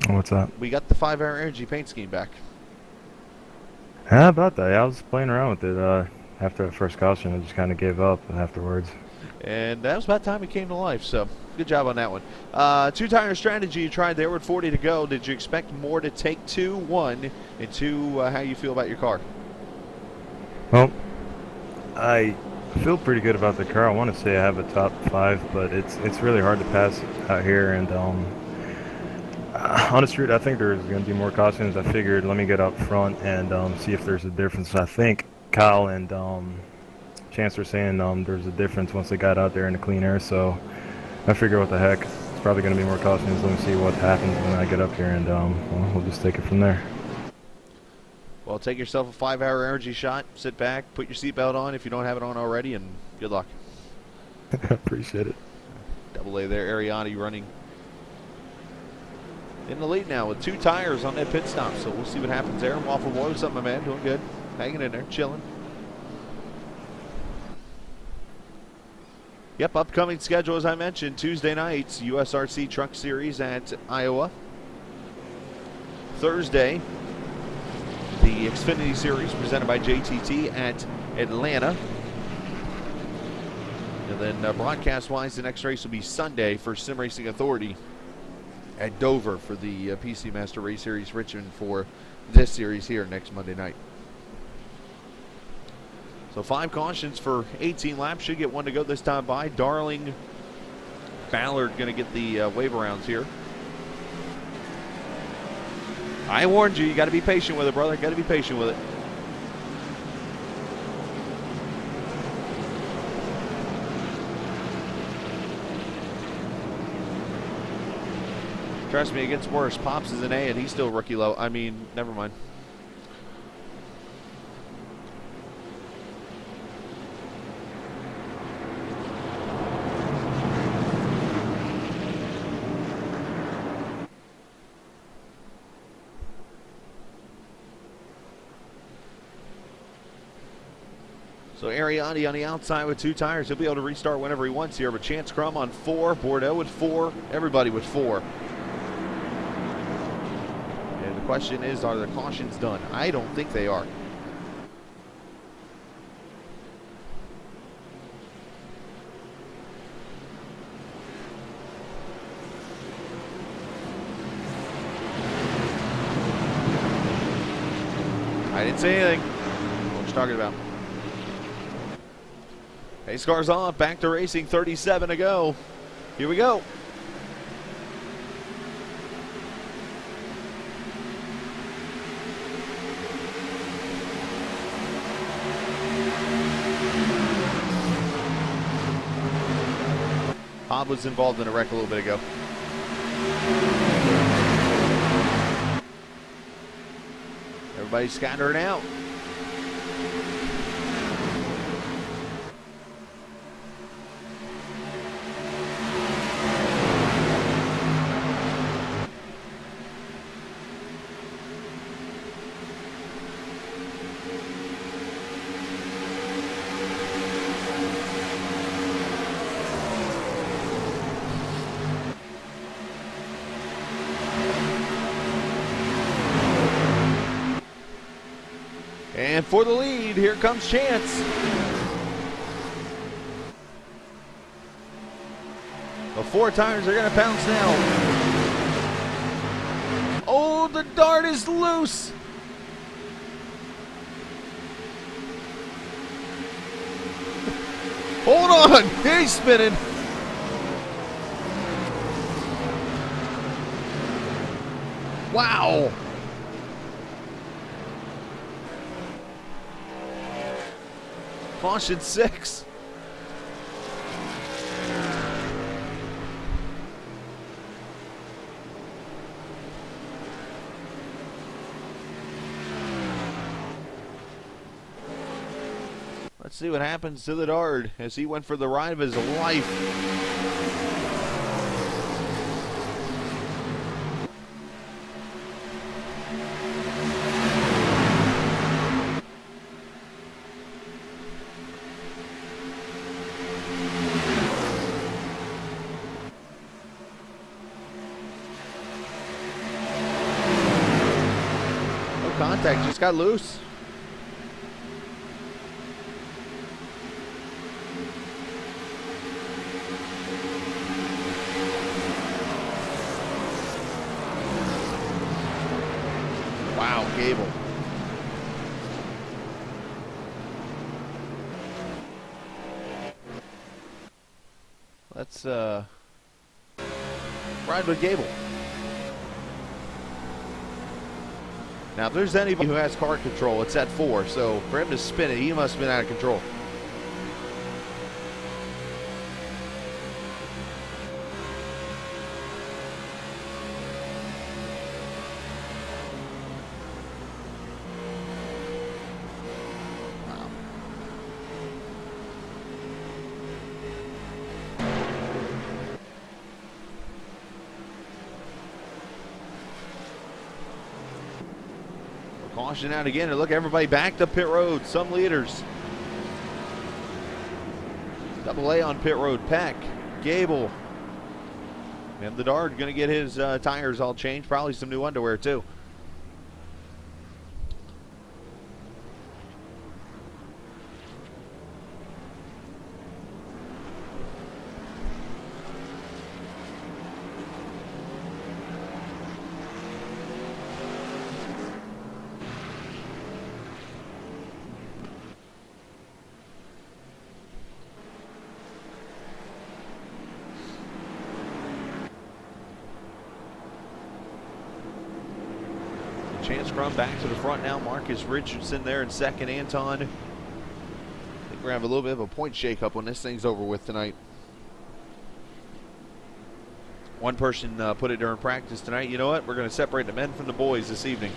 What's up? We got the 5-hour energy paint scheme back. How about that? Yeah, I was playing around with it after the first caution. I just kind of gave up afterwards. And that was about time it came to life, so good job on that one. 2-tire strategy you tried there with 40 to go. Did you expect more to take 2, 1, and 2, how you feel about your car? Well, I feel pretty good about the car. I want to say I have a top 5, but it's really hard to pass out here. And on the street, I think there's going to be more cautions. I figured let me get up front and see if there's a difference. I think Kyle and Chance were saying there's a difference once they got out there in the clean air. So I figure what the heck. It's probably going to be more cautions. Let me see what happens when I get up here, and we'll just take it from there. Well, take yourself a 5-hour energy shot, sit back, put your seatbelt on if you don't have it on already, and good luck. Appreciate it. Double A there, Ariani running in the lead now with 2 tires on that pit stop, so we'll see what happens there. Waffle Boy, what's up, my man? Doing good. Hanging in there, chilling. Yep, upcoming schedule, as I mentioned, Tuesday nights, USRC Truck Series at Iowa. Thursday, the Xfinity Series presented by JTT at Atlanta. And then broadcast-wise, the next race will be Sunday for Sim Racing Authority at Dover for the PC Master Race Series Richmond for this series here next Monday night. So 5 cautions for 18 laps. Should get 1 to go this time by. Darling Ballard going to get the wave arounds here. I warned you, you got to be patient with it, brother. Got to be patient with it. Trust me, it gets worse. Pops is an A, and he's still rookie low. I mean, never mind. So Ariani on the outside with 2 tires. He'll be able to restart whenever he wants here. But Chance Crum on 4, Bordeaux with 4, everybody with 4. And the question is, are the cautions done? I don't think they are. I didn't say anything. What you talking about? Pace car's off. Back to racing. 37 to go. Here we go. Hobb was involved in a wreck a little bit ago. Everybody's scattering out. And for the lead, here comes Chance. The 4 tires are going to pounce now. Oh, the dart is loose. Hold on, he's spinning. Wow. Caution 6. Let's see what happens to the Dard as he went for the ride of his life. Contact just got loose. Wow, Gable. Let's ride with Gable. Now, if there's anybody who has car control, it's at 4. So for him to spin it, he must have been out of control. Wow. Caution out again, and look, everybody back to pit road. Some leaders. Double A on pit road. Peck, Gable, and the Dard going to get his tires all changed. Probably some new underwear too. Chance Crum back to the front now. Marcus Richardson there in second. Anton. I think we're going to have a little bit of a point shake-up when this thing's over with tonight. One person put it during practice tonight. You know what? We're going to separate the men from the boys this evening.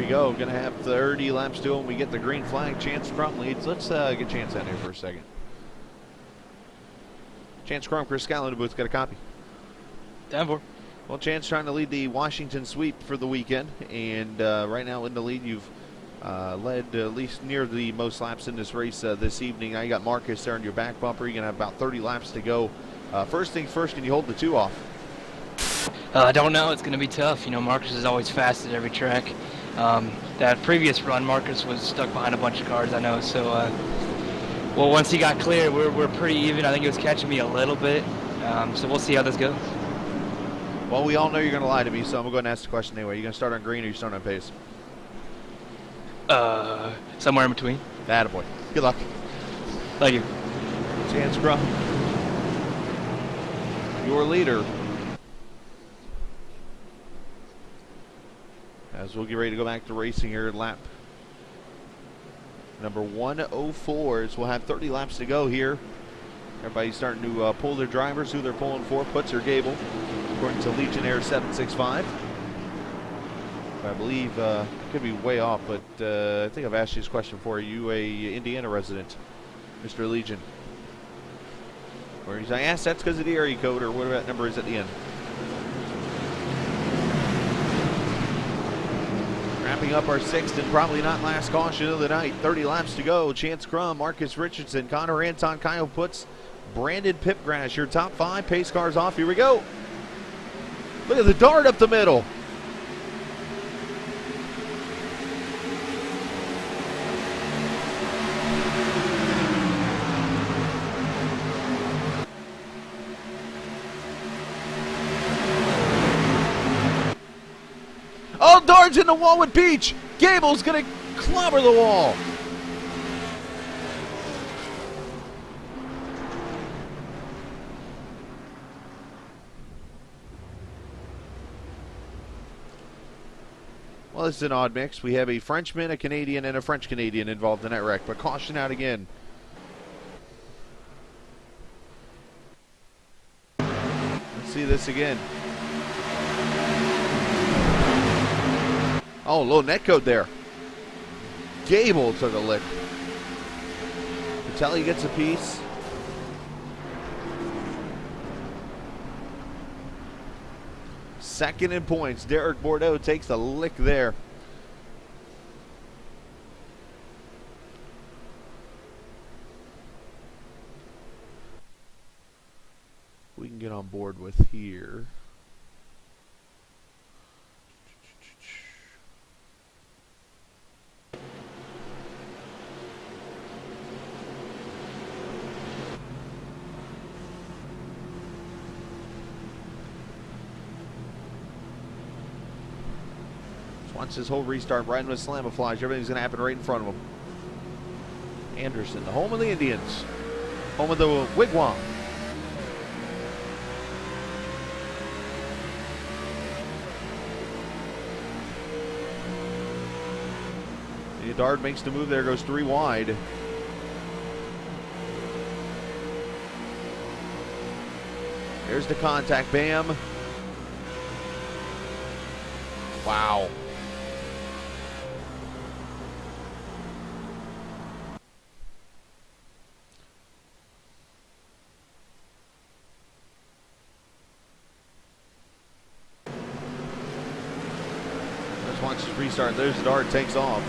we go. Going to have 30 laps to go when we get the green flag. Chance Crum leads. Let's get Chance out here for a second. Chance Crum, Chris Scallon in the booth. Got a copy. Denver. Well, Chance trying to lead the Washington sweep for the weekend. And right now in the lead, you've led at least near the most laps in this race this evening. Now you got Marcus there on your back bumper. You're going to have about 30 laps to go. First things first, can you hold the 2 off? I don't know. It's going to be tough. You know, Marcus is always fast at every track. That previous run, Marcus was stuck behind a bunch of cars, I know. So, well, once he got clear, we're pretty even. I think he was catching me a little bit. So we'll see how this goes. Well, we all know you're going to lie to me, so I'm going to go and ask the question anyway. You going to start on green or you start on pace? Somewhere in between. Attaboy. Good luck. Thank you. Chance Crum, your leader. As we'll get ready to go back to racing here at lap number 104, as we'll have 30 laps to go here. Everybody's starting to pull their drivers, who they're pulling for. Putzer Gable, according to Legionnaire 765. I believe, I could be way off, but I think I've asked you this question before. Are you a Indiana resident, Mr. Legion? Or I asked that's because of the area code, or whatever that number is at the end. Wrapping up our 6th and probably not last caution of the night. 30 laps to go. Chance Crum, Marcus Richardson, Connor Anton, Kyle Putz, Brandon Pipgrass. Your top 5 pace cars off. Here we go. Look at the dart up the middle. Oh, darts in the wall with Peach. Gable's going to clobber the wall. Well, this is an odd mix. We have a Frenchman, a Canadian, and a French-Canadian involved in that wreck, but caution out again. Let's see this again. Oh, low net code there. Gable took a lick. Patelli gets a piece. Second in points. Derek Bordeaux takes a lick there. We can get on board with here. Once his whole restart right into a slamaflage, everything's going to happen right in front of him. Anderson, the home of the Indians. Home of the Wigwam. Dard makes the move there, goes 3 wide. There's the contact, bam. Wow. Just watch this restart. There's the dart, takes off.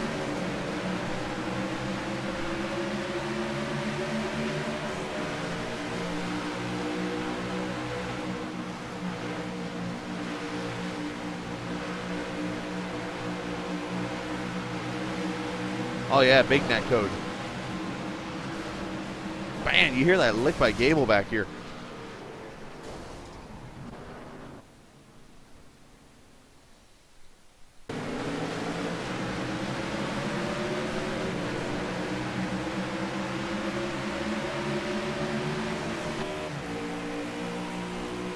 Oh yeah, big net code. Bam, you hear that lick by Gable back here.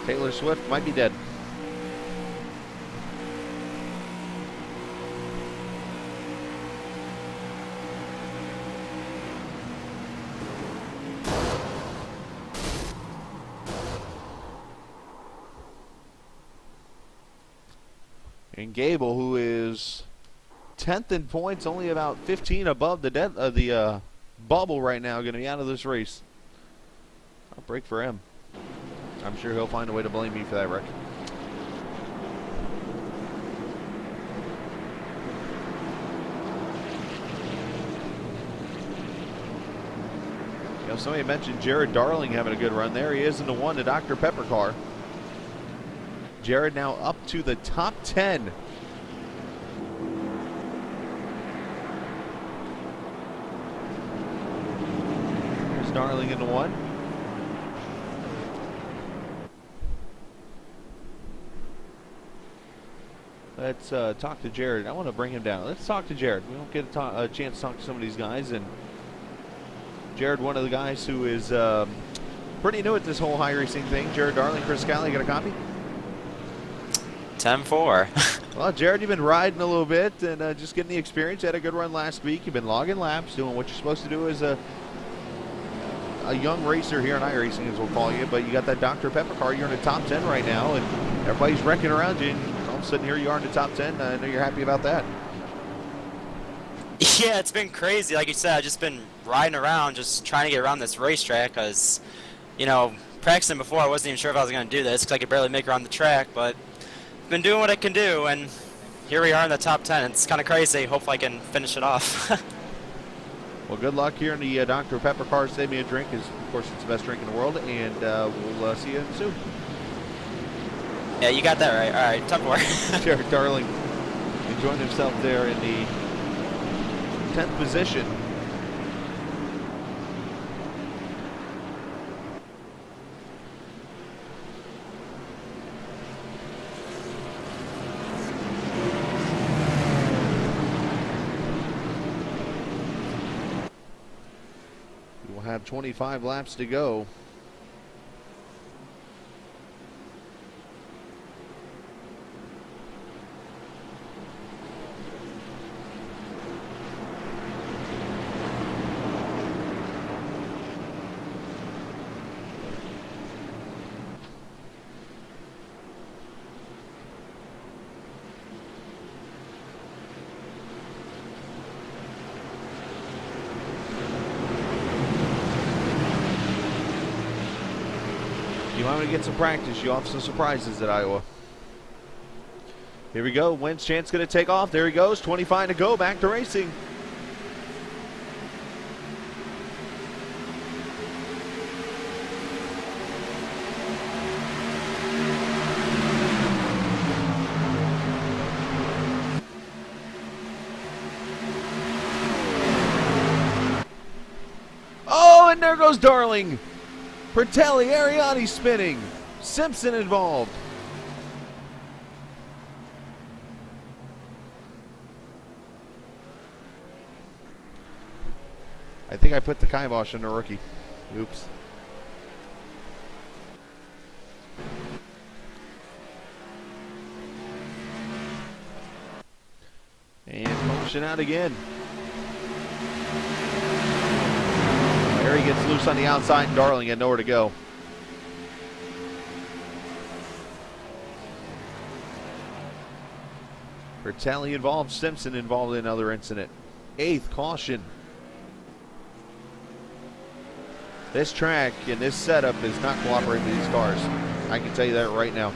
Taylor Swift might be dead. And Gable, who is 10th in points, only about 15 above the bubble right now. Going to be out of this race. I'll break for him. I'm sure he'll find a way to blame me for that wreck. You know, somebody mentioned Jared Darling having a good run. There he is in the one, the Dr. Pepper car. Jared now up to the top 10. There's Darling in the one. Let's talk to Jared. I want to bring him down. Let's talk to Jared. We don't get a chance to talk to some of these guys. And Jared, one of the guys who is pretty new at this whole high racing thing. Jared Darling, Chris Scally, got a copy? 10-4. Well, Jared, you've been riding a little bit and just getting the experience. You had a good run last week. You've been logging laps, doing what you're supposed to do as a young racer here in iRacing, as we'll call you. But you got that Dr. Pepper car. You're in the top 10 right now, and everybody's wrecking around you. And all of a sudden, here you are in the top 10. I know you're happy about that. Yeah, it's been crazy. Like you said, I've just been riding around, just trying to get around this racetrack because, you know, practicing before, I wasn't even sure if I was going to do this because I could barely make it around the track, but been doing what I can do, and here we are in the top 10. It's kind of crazy. Hopefully I can finish it off. Well, good luck here in the Dr. Pepper car. Save me a drink, because of course it's the best drink in the world, and we'll see you soon. Yeah, you got that right. All right, tough work. Jared Darling enjoying himself there in the 10th position. We'll have 25 laps to go. You want to get some practice. You have some surprises at Iowa. Here we go. Wins chance going to take off. There he goes. 25 to go. Back to racing. Oh, and there goes Darling. Pertelli, Ariani spinning. Simpson involved. I think I put the kibosh on the rookie. Oops. And motion out again. There he gets loose on the outside, and Darling had nowhere to go. Pertelli involved, Simpson involved in another incident. 8th caution. This track and this setup is not cooperating with these cars. I can tell you that right now.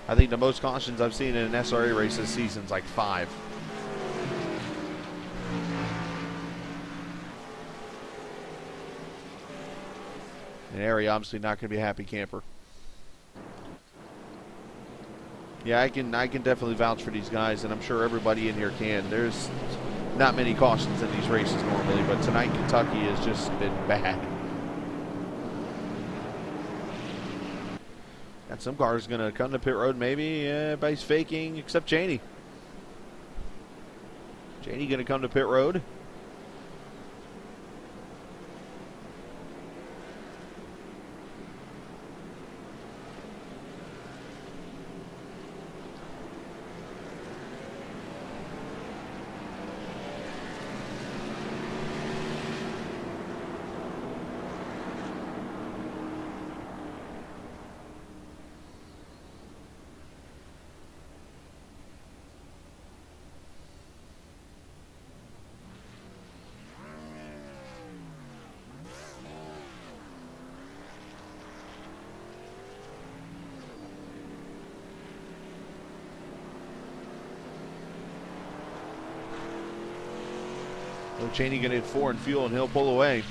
I think the most cautions I've seen in an SRA race this season is like 5. And Ari obviously not going to be a happy camper. Yeah, I can definitely vouch for these guys, and I'm sure everybody in here can. There's not many cautions in these races normally, but tonight Kentucky has just been bad. Got some cars going to come to pit road maybe. Everybody's faking except Cheney. Cheney going to come to pit road. Cheney going to hit 4 in fuel, and he'll pull away.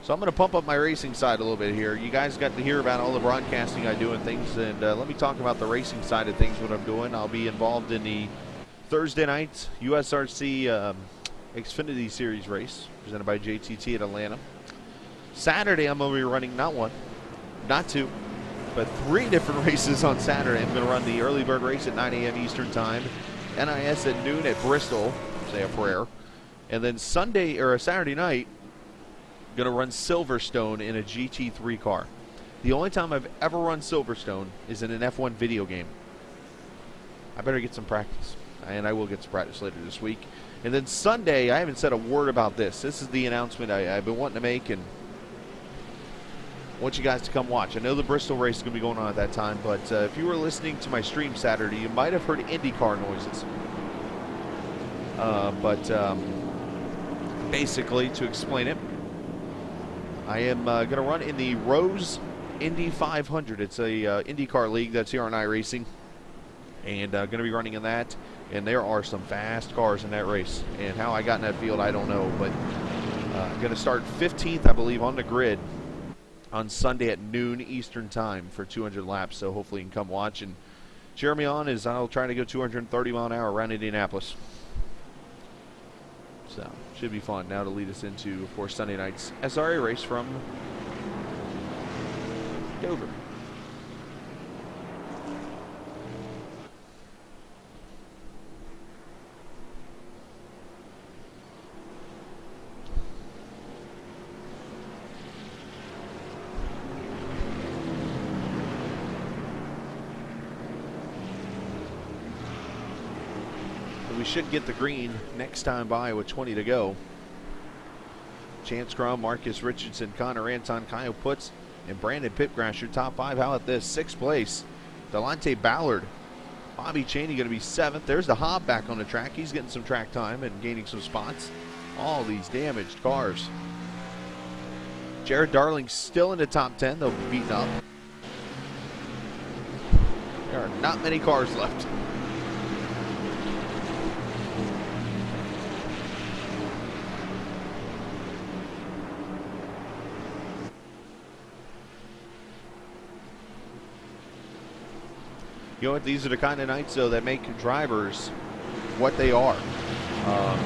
So I'm going to pump up my racing side a little bit here. You guys got to hear about all the broadcasting I do and things, and let me talk about the racing side of things, what I'm doing. I'll be involved in the Thursday night USRC Xfinity Series race presented by JTT at Atlanta. Saturday, I'm going to be running not 1, not 2, but 3 different races on Saturday. I'm going to run the early bird race at 9 a.m. Eastern Time, NIS at noon at Bristol, say a prayer, and then Saturday night, going to run Silverstone in a GT3 car. The only time I've ever run Silverstone is in an F1 video game. I better get some practice, and I will get some practice later this week. And then Sunday, I haven't said a word about this. This is the announcement I've been wanting to make, and I want you guys to come watch. I know the Bristol race is going to be going on at that time, but if you were listening to my stream Saturday, you might have heard IndyCar noises. Basically, to explain it, I am going to run in the Rose Indy 500. It's a IndyCar league that's here on iRacing, and going to be running in that. And there are some fast cars in that race. And how I got in that field, I don't know. But I'm going to start 15th, I believe, on the grid on Sunday at noon Eastern Time for 200 laps. So hopefully you can come watch and cheer me on as I'll try to go 230 mile an hour around Indianapolis. So should be fun. Now to lead us into, of course, Sunday night's SRA race from Dover. We should get the green next time by with 20 to go. Chance Crum, Marcus Richardson, Connor Anton, Kyle Putz, and Brandon Pipgrass, your top 5. How about this? 6th place, Delonte Ballard. Bobby Cheney going to be 7th. There's the Hobb back on the track. He's getting some track time and gaining some spots. All these damaged cars. Jared Darling still in the top 10. They'll be beaten up. There are not many cars left. You know what? These are the kind of nights, though, that make drivers what they are.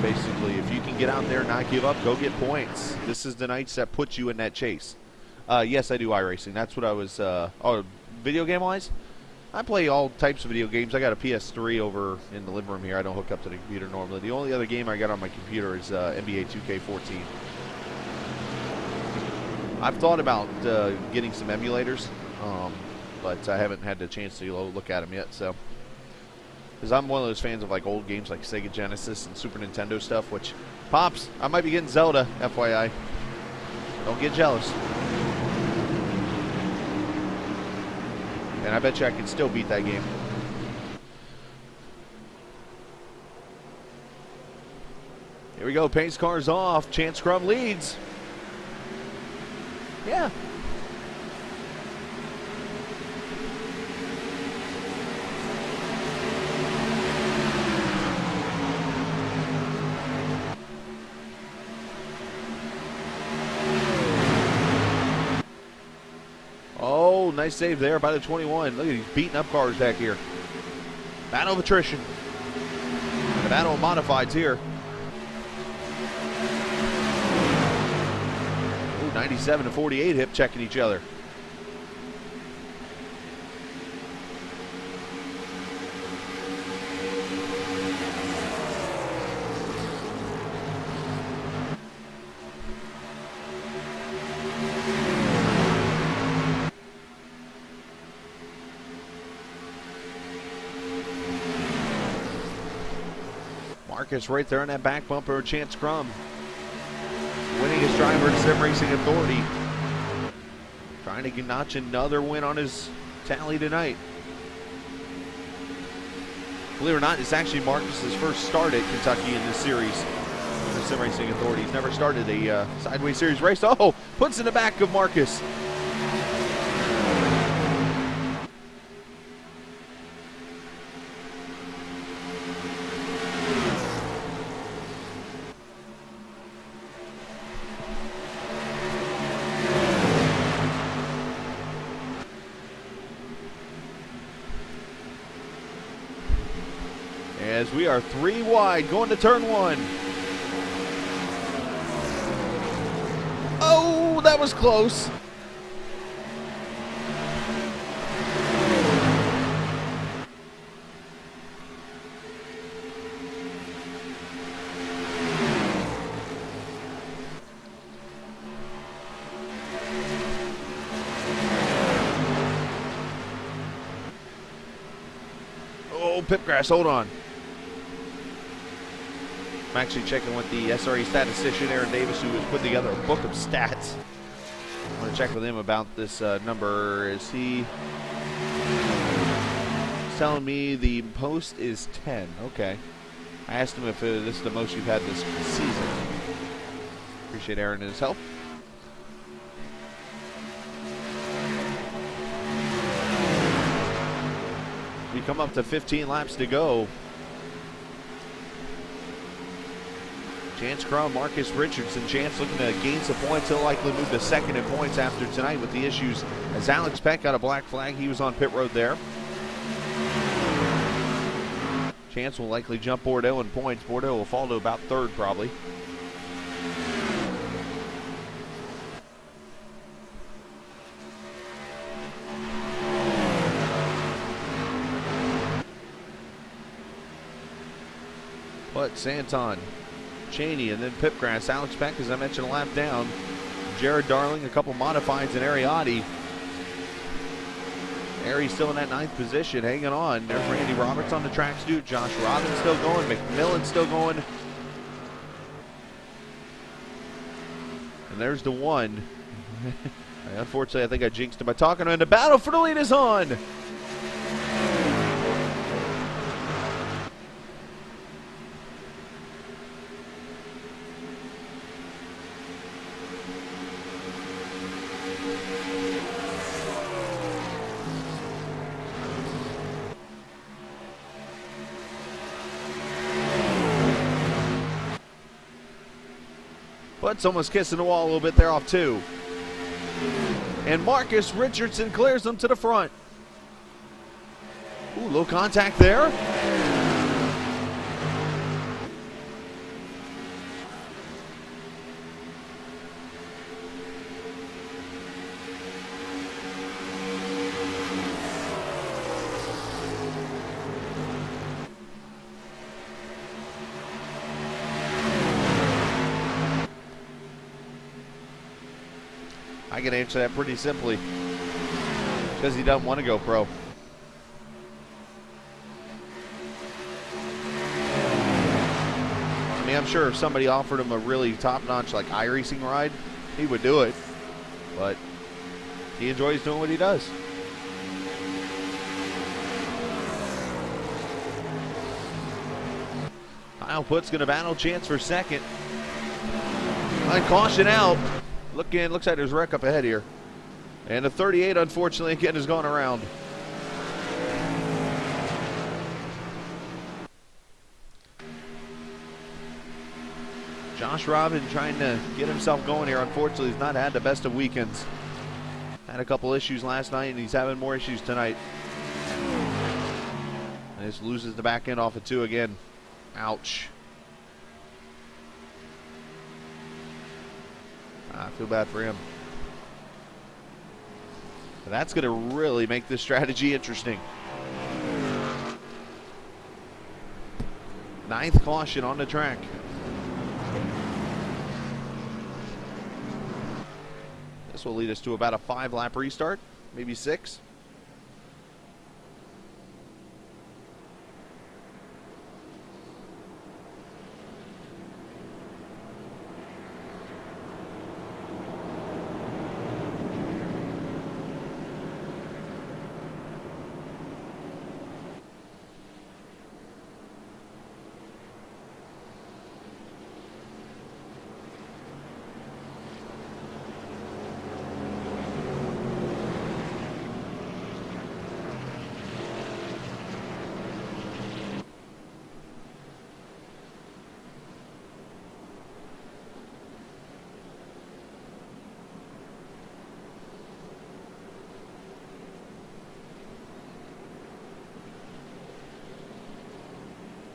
Basically, if you can get out there and not give up, go get points. This is the nights that put you in that chase. Yes, I do iRacing. That's what I was... video game-wise? I play all types of video games. I got a PS3 over in the living room here. I don't hook up to the computer normally. The only other game I got on my computer is NBA 2K14. I've thought about getting some emulators. But I haven't had the chance to look at them yet, so. Because I'm one of those fans of like old games like Sega Genesis and Super Nintendo stuff, which, Pops, I might be getting Zelda, FYI. Don't get jealous. And I bet you I can still beat that game. Here we go, pace car's off. Chance Crum leads. Yeah. Oh, nice save there by the 21. Look at these beating up cars back here. Battle of attrition. The battle of modifieds here. Ooh, 97 to 48 hip checking each other. Marcus right there in that back bumper, Chance Crum. Winning his driver at Sim Racing Authority. Trying to notch another win on his tally tonight. Believe it or not, it's actually Marcus's first start at Kentucky in this series. The Sim Racing Authority. He's never started a Sideways Series race. Oh, puts in the back of Marcus. as we are 3 wide going to turn 1. Oh, that was close. Oh, Pipgrass, hold on. I'm actually checking with the SRA statistician, Aaron Davis, who has put together a book of stats. I want to check with him about this number. Is he telling me the post is 10? Okay. I asked him if this is the most you've had this season. Appreciate Aaron and his help. We come up to 15 laps to go. Chance Crum, Marcus Richardson. Chance looking to gain some points. He'll likely move to second in points after tonight with the issues as Alex Peck got a black flag. He was on pit road there. Chance will likely jump Bordeaux in points. Bordeaux will fall to about third probably. But Santon, Cheney, and then Pipgrass. Alex Peck, as I mentioned, a lap down. Jared Darling, a couple modifieds, and Ariati. Ari still in that 9th position, hanging on. There's Randy Roberts on the tracks, dude. Josh Robbins still going. McMillan still going. And there's the 1. Unfortunately, I think I jinxed him by talking to him. The battle for the lead is on. But someone's kissing the wall a little bit there off 2. And Marcus Richardson clears them to the front. Ooh, low contact there. I can answer that pretty simply. Because he doesn't want to go pro. I mean, I'm sure if somebody offered him a really top-notch like iRacing ride, he would do it. But he enjoys doing what he does. Kyle Putt's going to battle Chance for second. Line caution out. Looks like there's a wreck up ahead here. And the 38, unfortunately, again, has gone around. Josh Robin trying to get himself going here. Unfortunately, he's not had the best of weekends. Had a couple issues last night, and he's having more issues tonight. And this loses the back end off of 2 again. Ouch. I feel bad for him. But that's going to really make this strategy interesting. 9th caution on the track. This will lead us to about a 5-lap restart, maybe 6.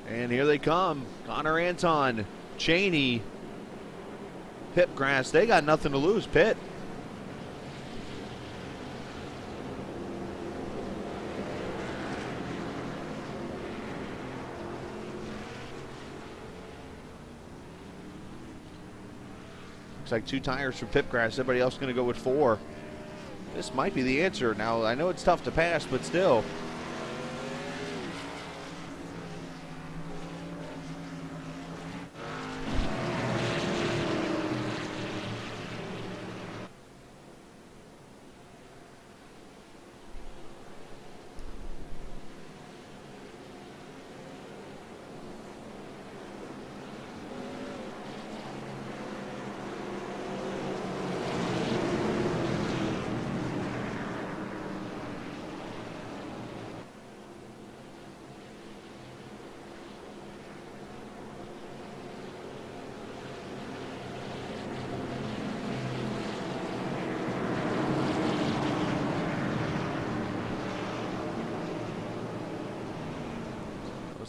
And here they come. Connor Anton, Cheney, Pipgrass. They got nothing to lose, Pitt. Looks like 2 tires for Pipgrass. Everybody else going to go with 4. This might be the answer. Now, I know it's tough to pass, but still.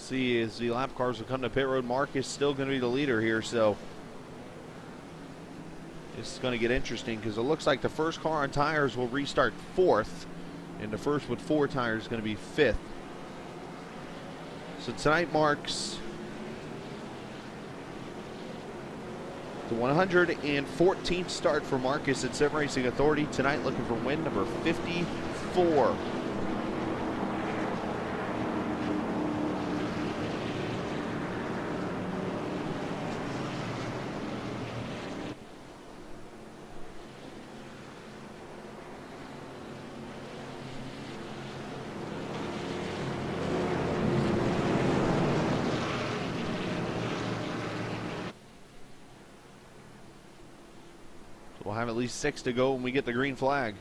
See, as the lap cars will come to pit road, Mark is still going to be the leader here, so it's going to get interesting because it looks like the first car on tires will restart 4th, and the first with 4 tires is going to be 5th. So tonight marks the 114th start for Marcus at Sim Racing Authority. Tonight looking for win number 54. We'll have at least 6 to go when we get the green flag.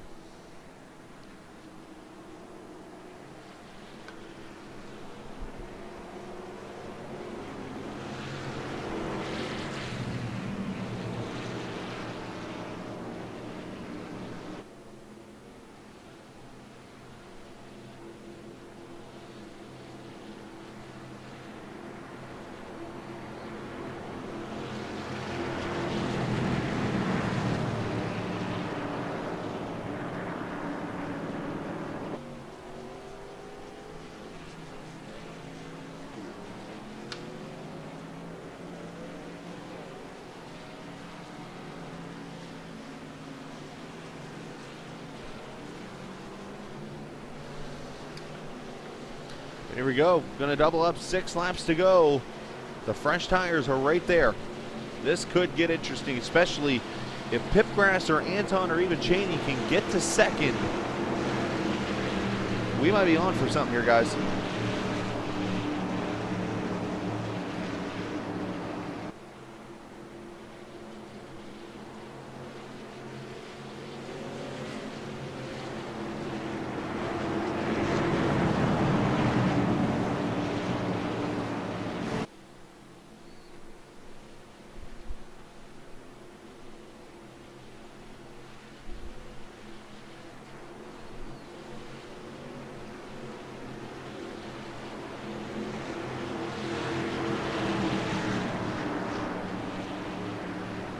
Here we go. Going to double up, 6 laps to go. The fresh tires are right there. This could get interesting, especially if Pipgrass or Anton or even Cheney can get to 2nd. We might be on for something here, guys.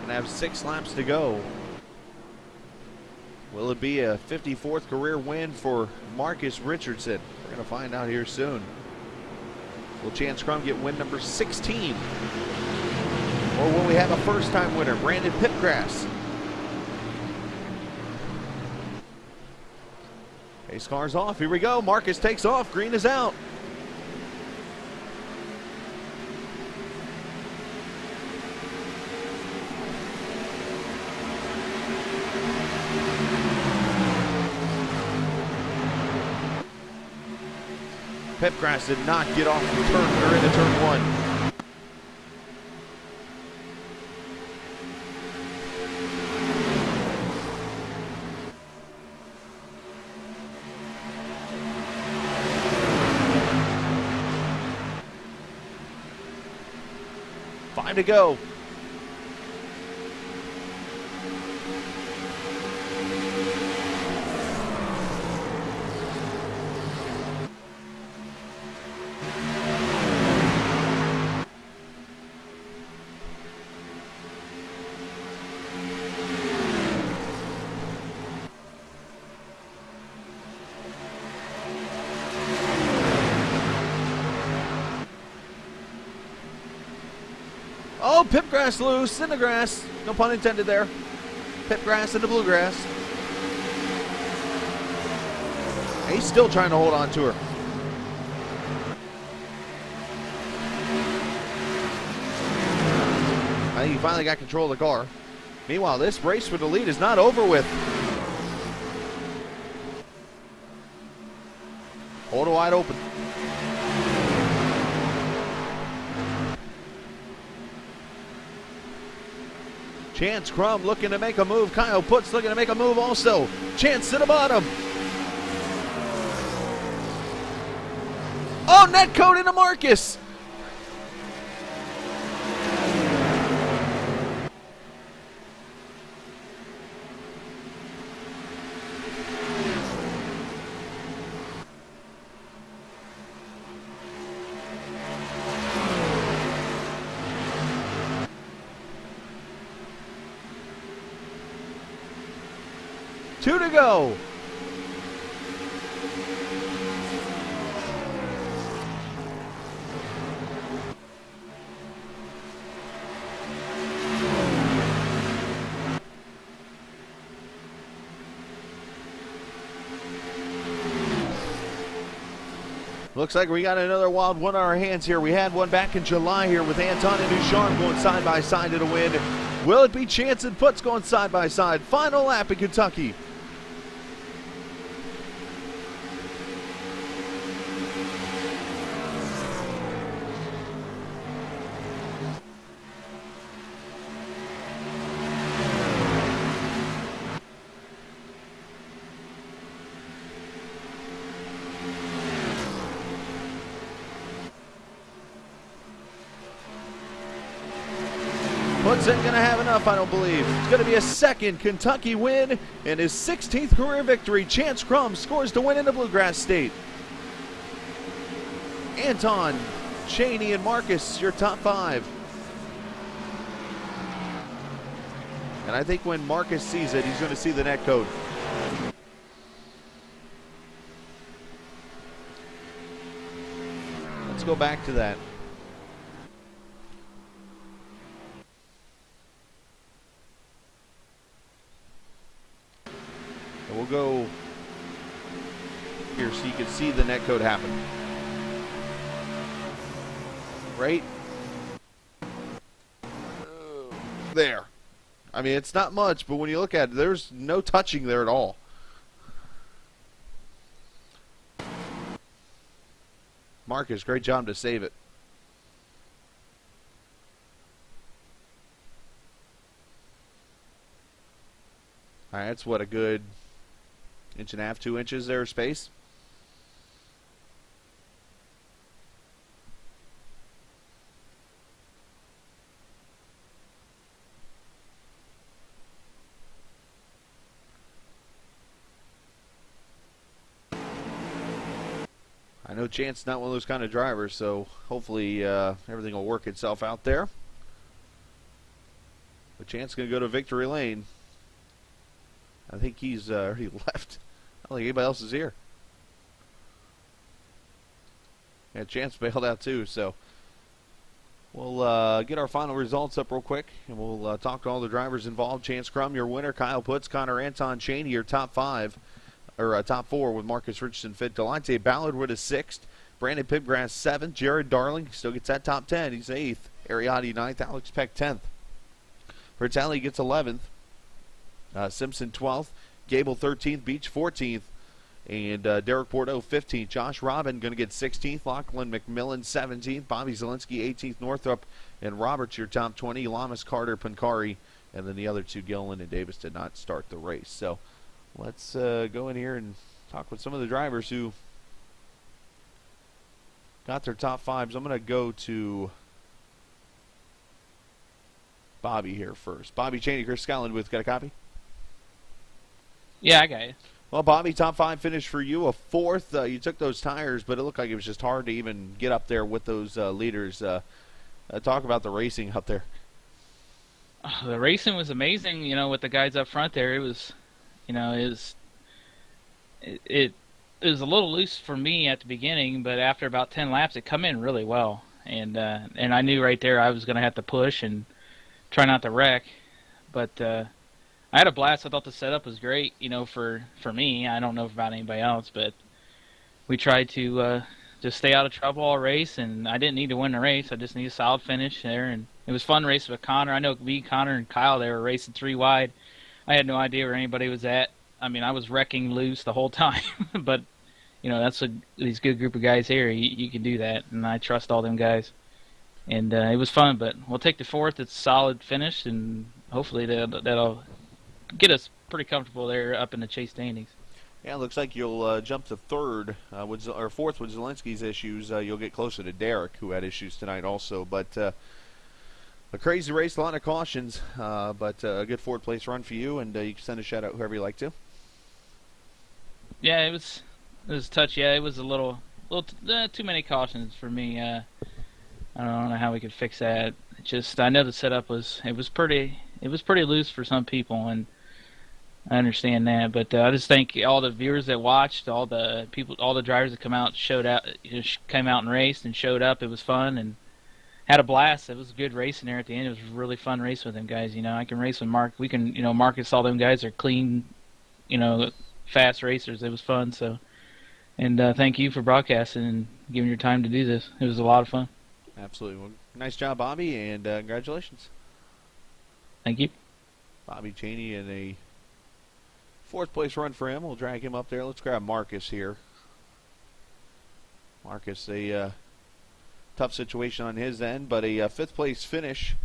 Have 6 laps to go. Will it be a 54th career win for Marcus Richardson? We're going to find out here soon. Will Chance Crum get win number 16? Or will we have a first-time winner, Brandon Pipgrass? Pace car's off. Here we go. Marcus takes off. Green is out. Pipgrass did not get off the turn or into turn 1. Five to go. Oh, Pipgrass loose in the grass. No pun intended there. Pipgrass in the bluegrass. He's still trying to hold on to her. I think he finally got control of the car. Meanwhile, this race for the lead is not over with. Hold it wide open. Chance Crum looking to make a move. Kyle Putz looking to make a move also. Chance to the bottom. Oh, netcode into Marcus. Two to go. Looks like we got another wild one on our hands here. We had one back in July here with Anton and Ducharme going side by side to the win. Will it be Chance and Putz going side by side? Final lap in Kentucky. Putz isn't going to have enough, I don't believe. It's going to be a second Kentucky win and his 16th career victory. Chance Crum scores to win in the Bluegrass State. Anton, Cheney, and Marcus, your top five. And I think when Marcus sees it, he's going to see the net code. Let's go back to that. And we'll go here so you can see the net code happen. Right there. I mean, it's not much, but when you look at it, there's no touching there at all. Marcus, great job to save it. All right, that's what, a good 1.5 to 2 inches there of space. I know Chance not one of those kind of drivers, so hopefully everything will work itself out there. But Chance going to go to victory lane. I think he's already left. I don't think anybody else is here. Yeah, Chance bailed out too, so we'll get our final results up real quick, and we'll talk to all the drivers involved. Chance Crum, your winner. Kyle Putz, Connor Anton, Cheney, your top five. Or top four with Marcus Richardson fifth. Delonte Ballard with a 6th. Brandon Pipgrass 7th. Jared Darling still gets that top 10. He's 8th. Ariati 9th. Alex Peck 10th. Bertelli gets 11th. Simpson 12th. Gable 13th. Beach 14th. And Derek Bordeaux 15th. Josh Robin going to get 16th. Lachlan McMillan 17th. Bobby Zielinski 18th. Northrop and Roberts your top 20. Lamas, Carter, Pancari. And then the other two, Gillen and Davis, did not start the race. So let's go in here and talk with some of the drivers who got their top fives. I'm going to go to Bobby here first. Bobby Cheney, Chris Scotland with, got a copy? Yeah, I got you. Well, Bobby, top 5 finish for you. A 4th. You took those tires, but it looked like it was just hard to even get up there with those leaders. Talk about the racing up there. The racing was amazing, you know, with the guys up front there. It was, you know, it was a little loose for me at the beginning, but after about 10 laps, it come in really well. and I knew right there I was going to have to push and try not to wreck. But I had a blast. I thought the setup was great, for me. I don't know about anybody else, but we tried to just stay out of trouble all race, and I didn't need to win the race. I just need a solid finish there, and it was fun racing with Connor. I know me, Connor, and Kyle, they were racing 3 wide. I had no idea where anybody was at. I mean, I was wrecking loose the whole time, but that's these good group of guys here. You can do that, and I trust all them guys. And it was fun, but we'll take the 4th. It's a solid finish, and hopefully that'll get us pretty comfortable there up in the chase standings. Yeah, it looks like you'll jump to 3rd, or 4th with Zelensky's issues. You'll get closer to Derek, who had issues tonight also. But a crazy race, a lot of cautions, but a good 4th place run for you, and you can send a shout out whoever you like to. Yeah, it was touchy. Yeah, it was a little too many cautions for me. I don't know how we could fix that. I know the setup was pretty loose for some people, and I understand that. But I just think all the viewers that watched, all the drivers that came out and raced and showed up. It was fun and had a blast. It was a good racing there at the end. It was a really fun race with them guys. I can race with Mark. We can, Marcus, all them guys are clean, fast racers. It was fun. So, and thank you for broadcasting and giving your time to do this. It was a lot of fun. Absolutely. Well, nice job, Bobby, and congratulations. Thank you. Bobby Cheney in a 4th place run for him. We'll drag him up there. Let's grab Marcus here. Marcus, a tough situation on his end, but a 5th place finish.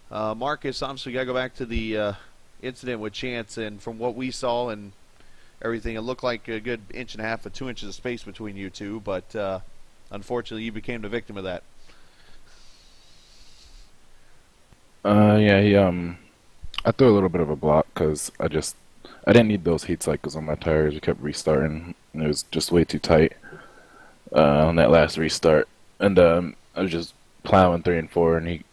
Marcus, obviously, got to go back to the incident with Chance, and from what we saw and everything, it looked like a good 1.5 to 2 inches of space between you two, but unfortunately, you became the victim of that. Yeah, I threw a little bit of a block because I didn't need those heat cycles on my tires. I kept restarting, and it was just way too tight on that last restart. And I was just plowing 3 and 4, and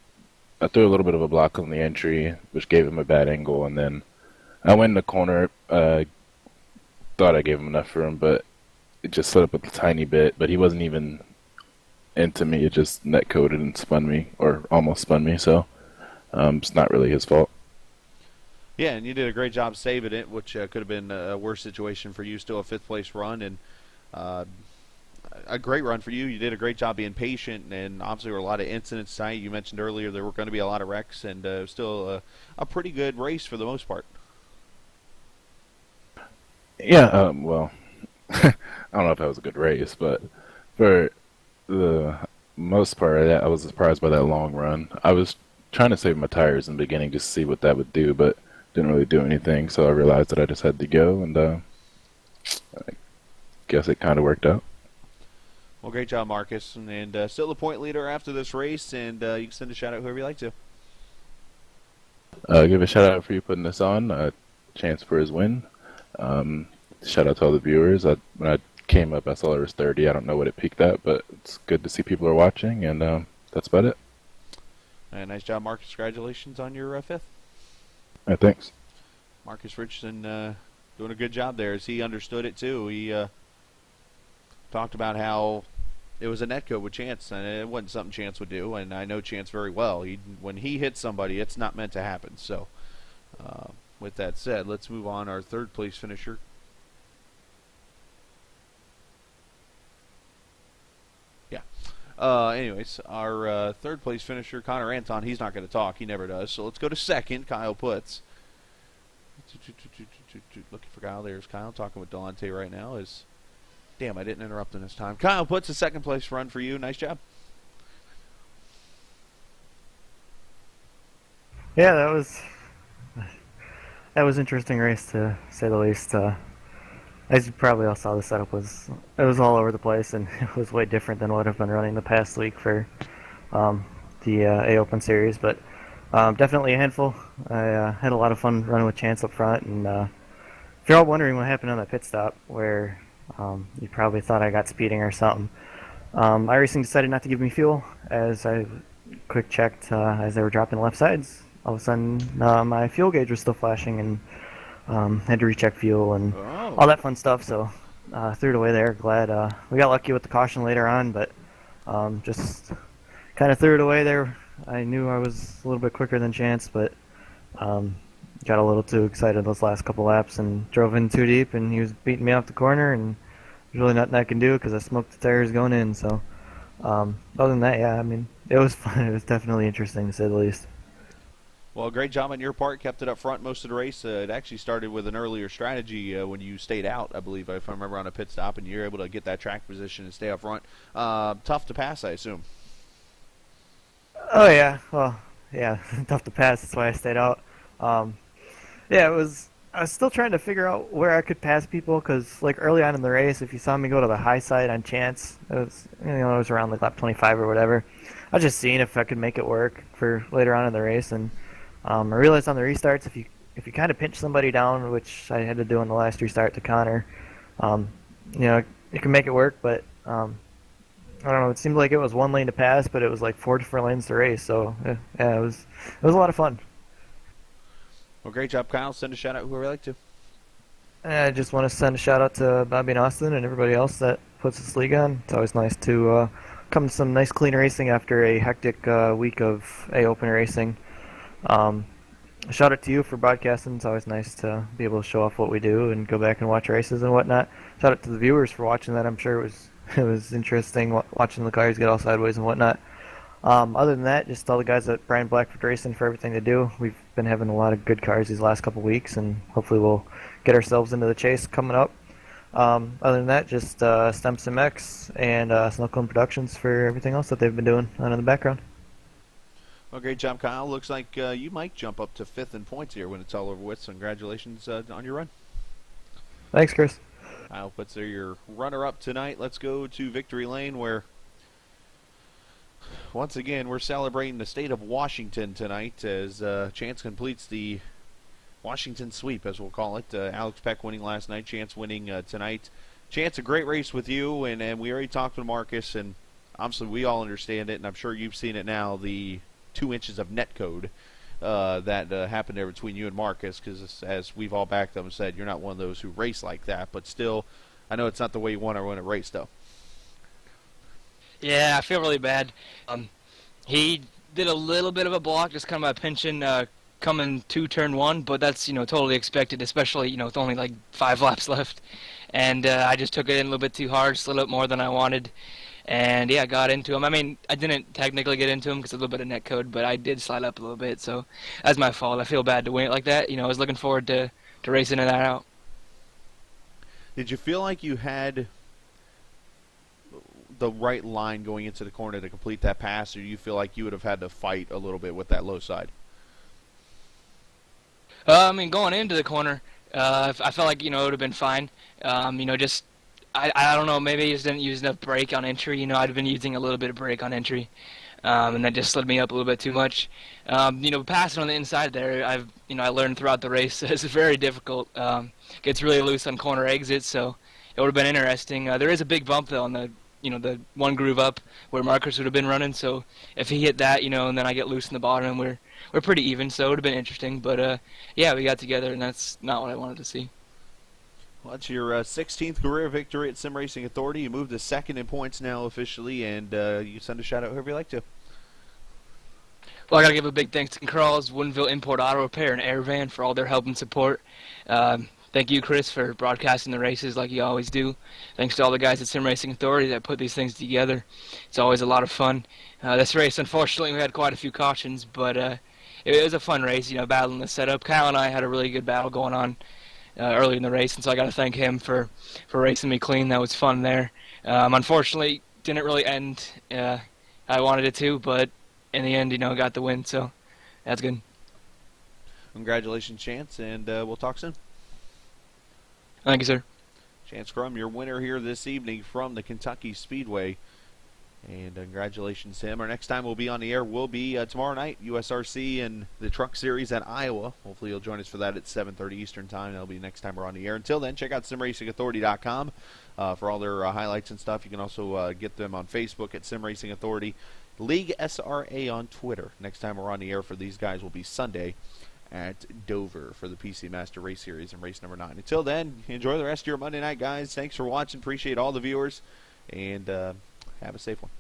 I threw a little bit of a block on the entry, which gave him a bad angle. And then I went in the corner, thought I gave him enough room, but it just slid up a tiny bit. But he wasn't even into me. It just net coated and spun me, or almost spun me. So it's not really his fault. Yeah, and you did a great job saving it, which could have been a worse situation for you. Still a 5th place run, and a great run for you. You did a great job being patient, and obviously there were a lot of incidents tonight. You mentioned earlier there were going to be a lot of wrecks, and it was still a pretty good race for the most part. Yeah, well, I don't know if that was a good race, but for the most part of that, I was surprised by that long run. I was trying to save my tires in the beginning just to see what that would do, but didn't really do anything, so I realized that I just had to go, and I guess it kind of worked out. Well, great job, Marcus, and still the point leader after this race, and you can send a shout out whoever you like to. Give a shout out for you putting this on. Chance for his win. Shout out to all the viewers. When I came up, I saw it was 30. I don't know what it peaked at, but it's good to see people are watching, and that's about it. Nice job, Marcus. Congratulations on your 5th. Thanks. Marcus Richardson doing a good job there as he understood it too. He talked about how it was a netcode with Chance, and it wasn't something Chance would do, and I know Chance very well. When he hits somebody, it's not meant to happen. So with that said, let's move on. Our 3rd place finisher. Yeah. Anyways, our 3rd place finisher, Connor Anton, he's not going to talk. He never does. So let's go to 2nd, Kyle Putz. Looking for Kyle. There's Kyle talking with Delonte right now. Damn, I didn't interrupt him this time. Kyle Putz, a 2nd place run for you. Nice job. Yeah, that was interesting race to say the least. As you probably all saw, the setup was all over the place, and it was way different than what I've been running the past week for the A Open Series. But definitely a handful. I had a lot of fun running with Chance up front, and if you're all wondering what happened on that pit stop, where you probably thought I got speeding or something, iRacing decided not to give me fuel as I quick checked as they were dropping left sides. All of a sudden, my fuel gauge was still flashing, and had to recheck fuel and all that fun stuff. So threw it away there. Glad we got lucky with the caution later on, but just kind of threw it away there. I knew I was a little bit quicker than Chance, but got a little too excited those last couple laps and drove in too deep, and he was beating me off the corner, and there's really nothing I can do because I smoked the tires going in. So other than that, yeah, I mean, it was fun. It was definitely interesting to say the least. Well, great job on your part. Kept it up front most of the race. It actually started with an earlier strategy when you stayed out, I believe, if I remember, on a pit stop, and you're able to get that track position and stay up front. Tough to pass, I assume. Oh yeah, well, yeah, tough to pass. That's why I stayed out. Yeah, it was. I was still trying to figure out where I could pass people because, like, early on in the race, if you saw me go to the high side on Chance, it was around like lap 25 or whatever. I was just seeing if I could make it work for later on in the race, and I realized on the restarts, if you kind of pinch somebody down, which I had to do on the last restart to Connor, you can make it work. But I don't know. It seemed like it was one lane to pass, but it was like 4 different lanes to race. So yeah, it was a lot of fun. Well, great job, Kyle. Send a shout out whoever you like to. I just want to send a shout out to Bobby and Austin and everybody else that puts this league on. It's always nice to come to some nice clean racing after a hectic week of A Open racing. Shout out to you for broadcasting. It's always nice to be able to show off what we do and go back and watch races and whatnot. Shout out to the viewers for watching that. I'm sure it was interesting watching the cars get all sideways and whatnot. Other than that, just all the guys at Brian Blackford Racing for everything they do. We've been having a lot of good cars these last couple weeks, and hopefully we'll get ourselves into the chase coming up. Other than that, just Stem MX and Snowcone Productions for everything else that they've been doing on in the background. Well, great job, Kyle. Looks like you might jump up to 5th in points here when it's all over with. So congratulations on your run. Thanks, Chris. Kyle puts there your runner-up tonight. Let's go to Victory Lane, where once again we're celebrating the state of Washington tonight as Chance completes the Washington sweep, as we'll call it. Alex Peck winning last night, Chance winning tonight. Chance, a great race with you, and we already talked with Marcus, and obviously we all understand it, and I'm sure you've seen it now, the 2 inches of net code that happened there between you and Marcus, because as we've all backed up and said, you're not one of those who race like that, but still, I know it's not the way you want to run a race, though. Yeah, I feel really bad. He did a little bit of a block, just kind of a pinching coming to turn 1, but that's totally expected, especially with only like 5 laps left. And I just took it in a little bit too hard, slid up more than I wanted, and yeah, got into him. I mean, I didn't technically get into him because a little bit of net code, but I did slide up a little bit, so that's my fault. I feel bad to win it like that. I was looking forward to racing that out. Did you feel like you had the right line going into the corner to complete that pass, or do you feel like you would have had to fight a little bit with that low side? I mean, going into the corner, I felt like it would have been fine. Just I don't know, maybe I just didn't use enough brake on entry. I'd been using a little bit of brake on entry, and that just slid me up a little bit too much. Passing on the inside there, I learned throughout the race it's very difficult. Gets really loose on corner exits, so it would have been interesting. There is a big bump though on the the one groove up where Marcus would have been running. So if he hit that, and then I get loose in the bottom, we're pretty even. So it would have been interesting. But yeah, we got together, and that's not what I wanted to see. Well, that's your 16th career victory at Sim Racing Authority. You moved to 2nd in points now officially, and you send a shout out whoever you like to. Well, I got to give a big thanks to Carl's, Woodinville Import Auto Repair, and Airvan for all their help and support. Thank you, Chris, for broadcasting the races like you always do. Thanks to all the guys at Sim Racing Authority that put these things together. It's always a lot of fun. This race, unfortunately, we had quite a few cautions, but it was a fun race, battling the setup. Kyle and I had a really good battle going on early in the race, and so I got to thank him for racing me clean. That was fun there. Unfortunately, didn't really end I wanted it to, but in the end, got the win, so that's good. Congratulations, Chance, and we'll talk soon. Thank you, sir. Chance Crum, your winner here this evening from the Kentucky Speedway. And congratulations to him. Our next time we'll be on the air will be tomorrow night, USRC and the Truck Series at Iowa. Hopefully you'll join us for that at 7:30 Eastern Time. That'll be next time we're on the air. Until then, check out simracingauthority.com for all their highlights and stuff. You can also get them on Facebook at Sim Racing Authority. League SRA on Twitter. Next time we're on the air for these guys will be Sunday at Dover for the PC Master Race Series and race number 9. Until then, enjoy the rest of your Monday night, guys. Thanks for watching. Appreciate all the viewers, and have a safe one.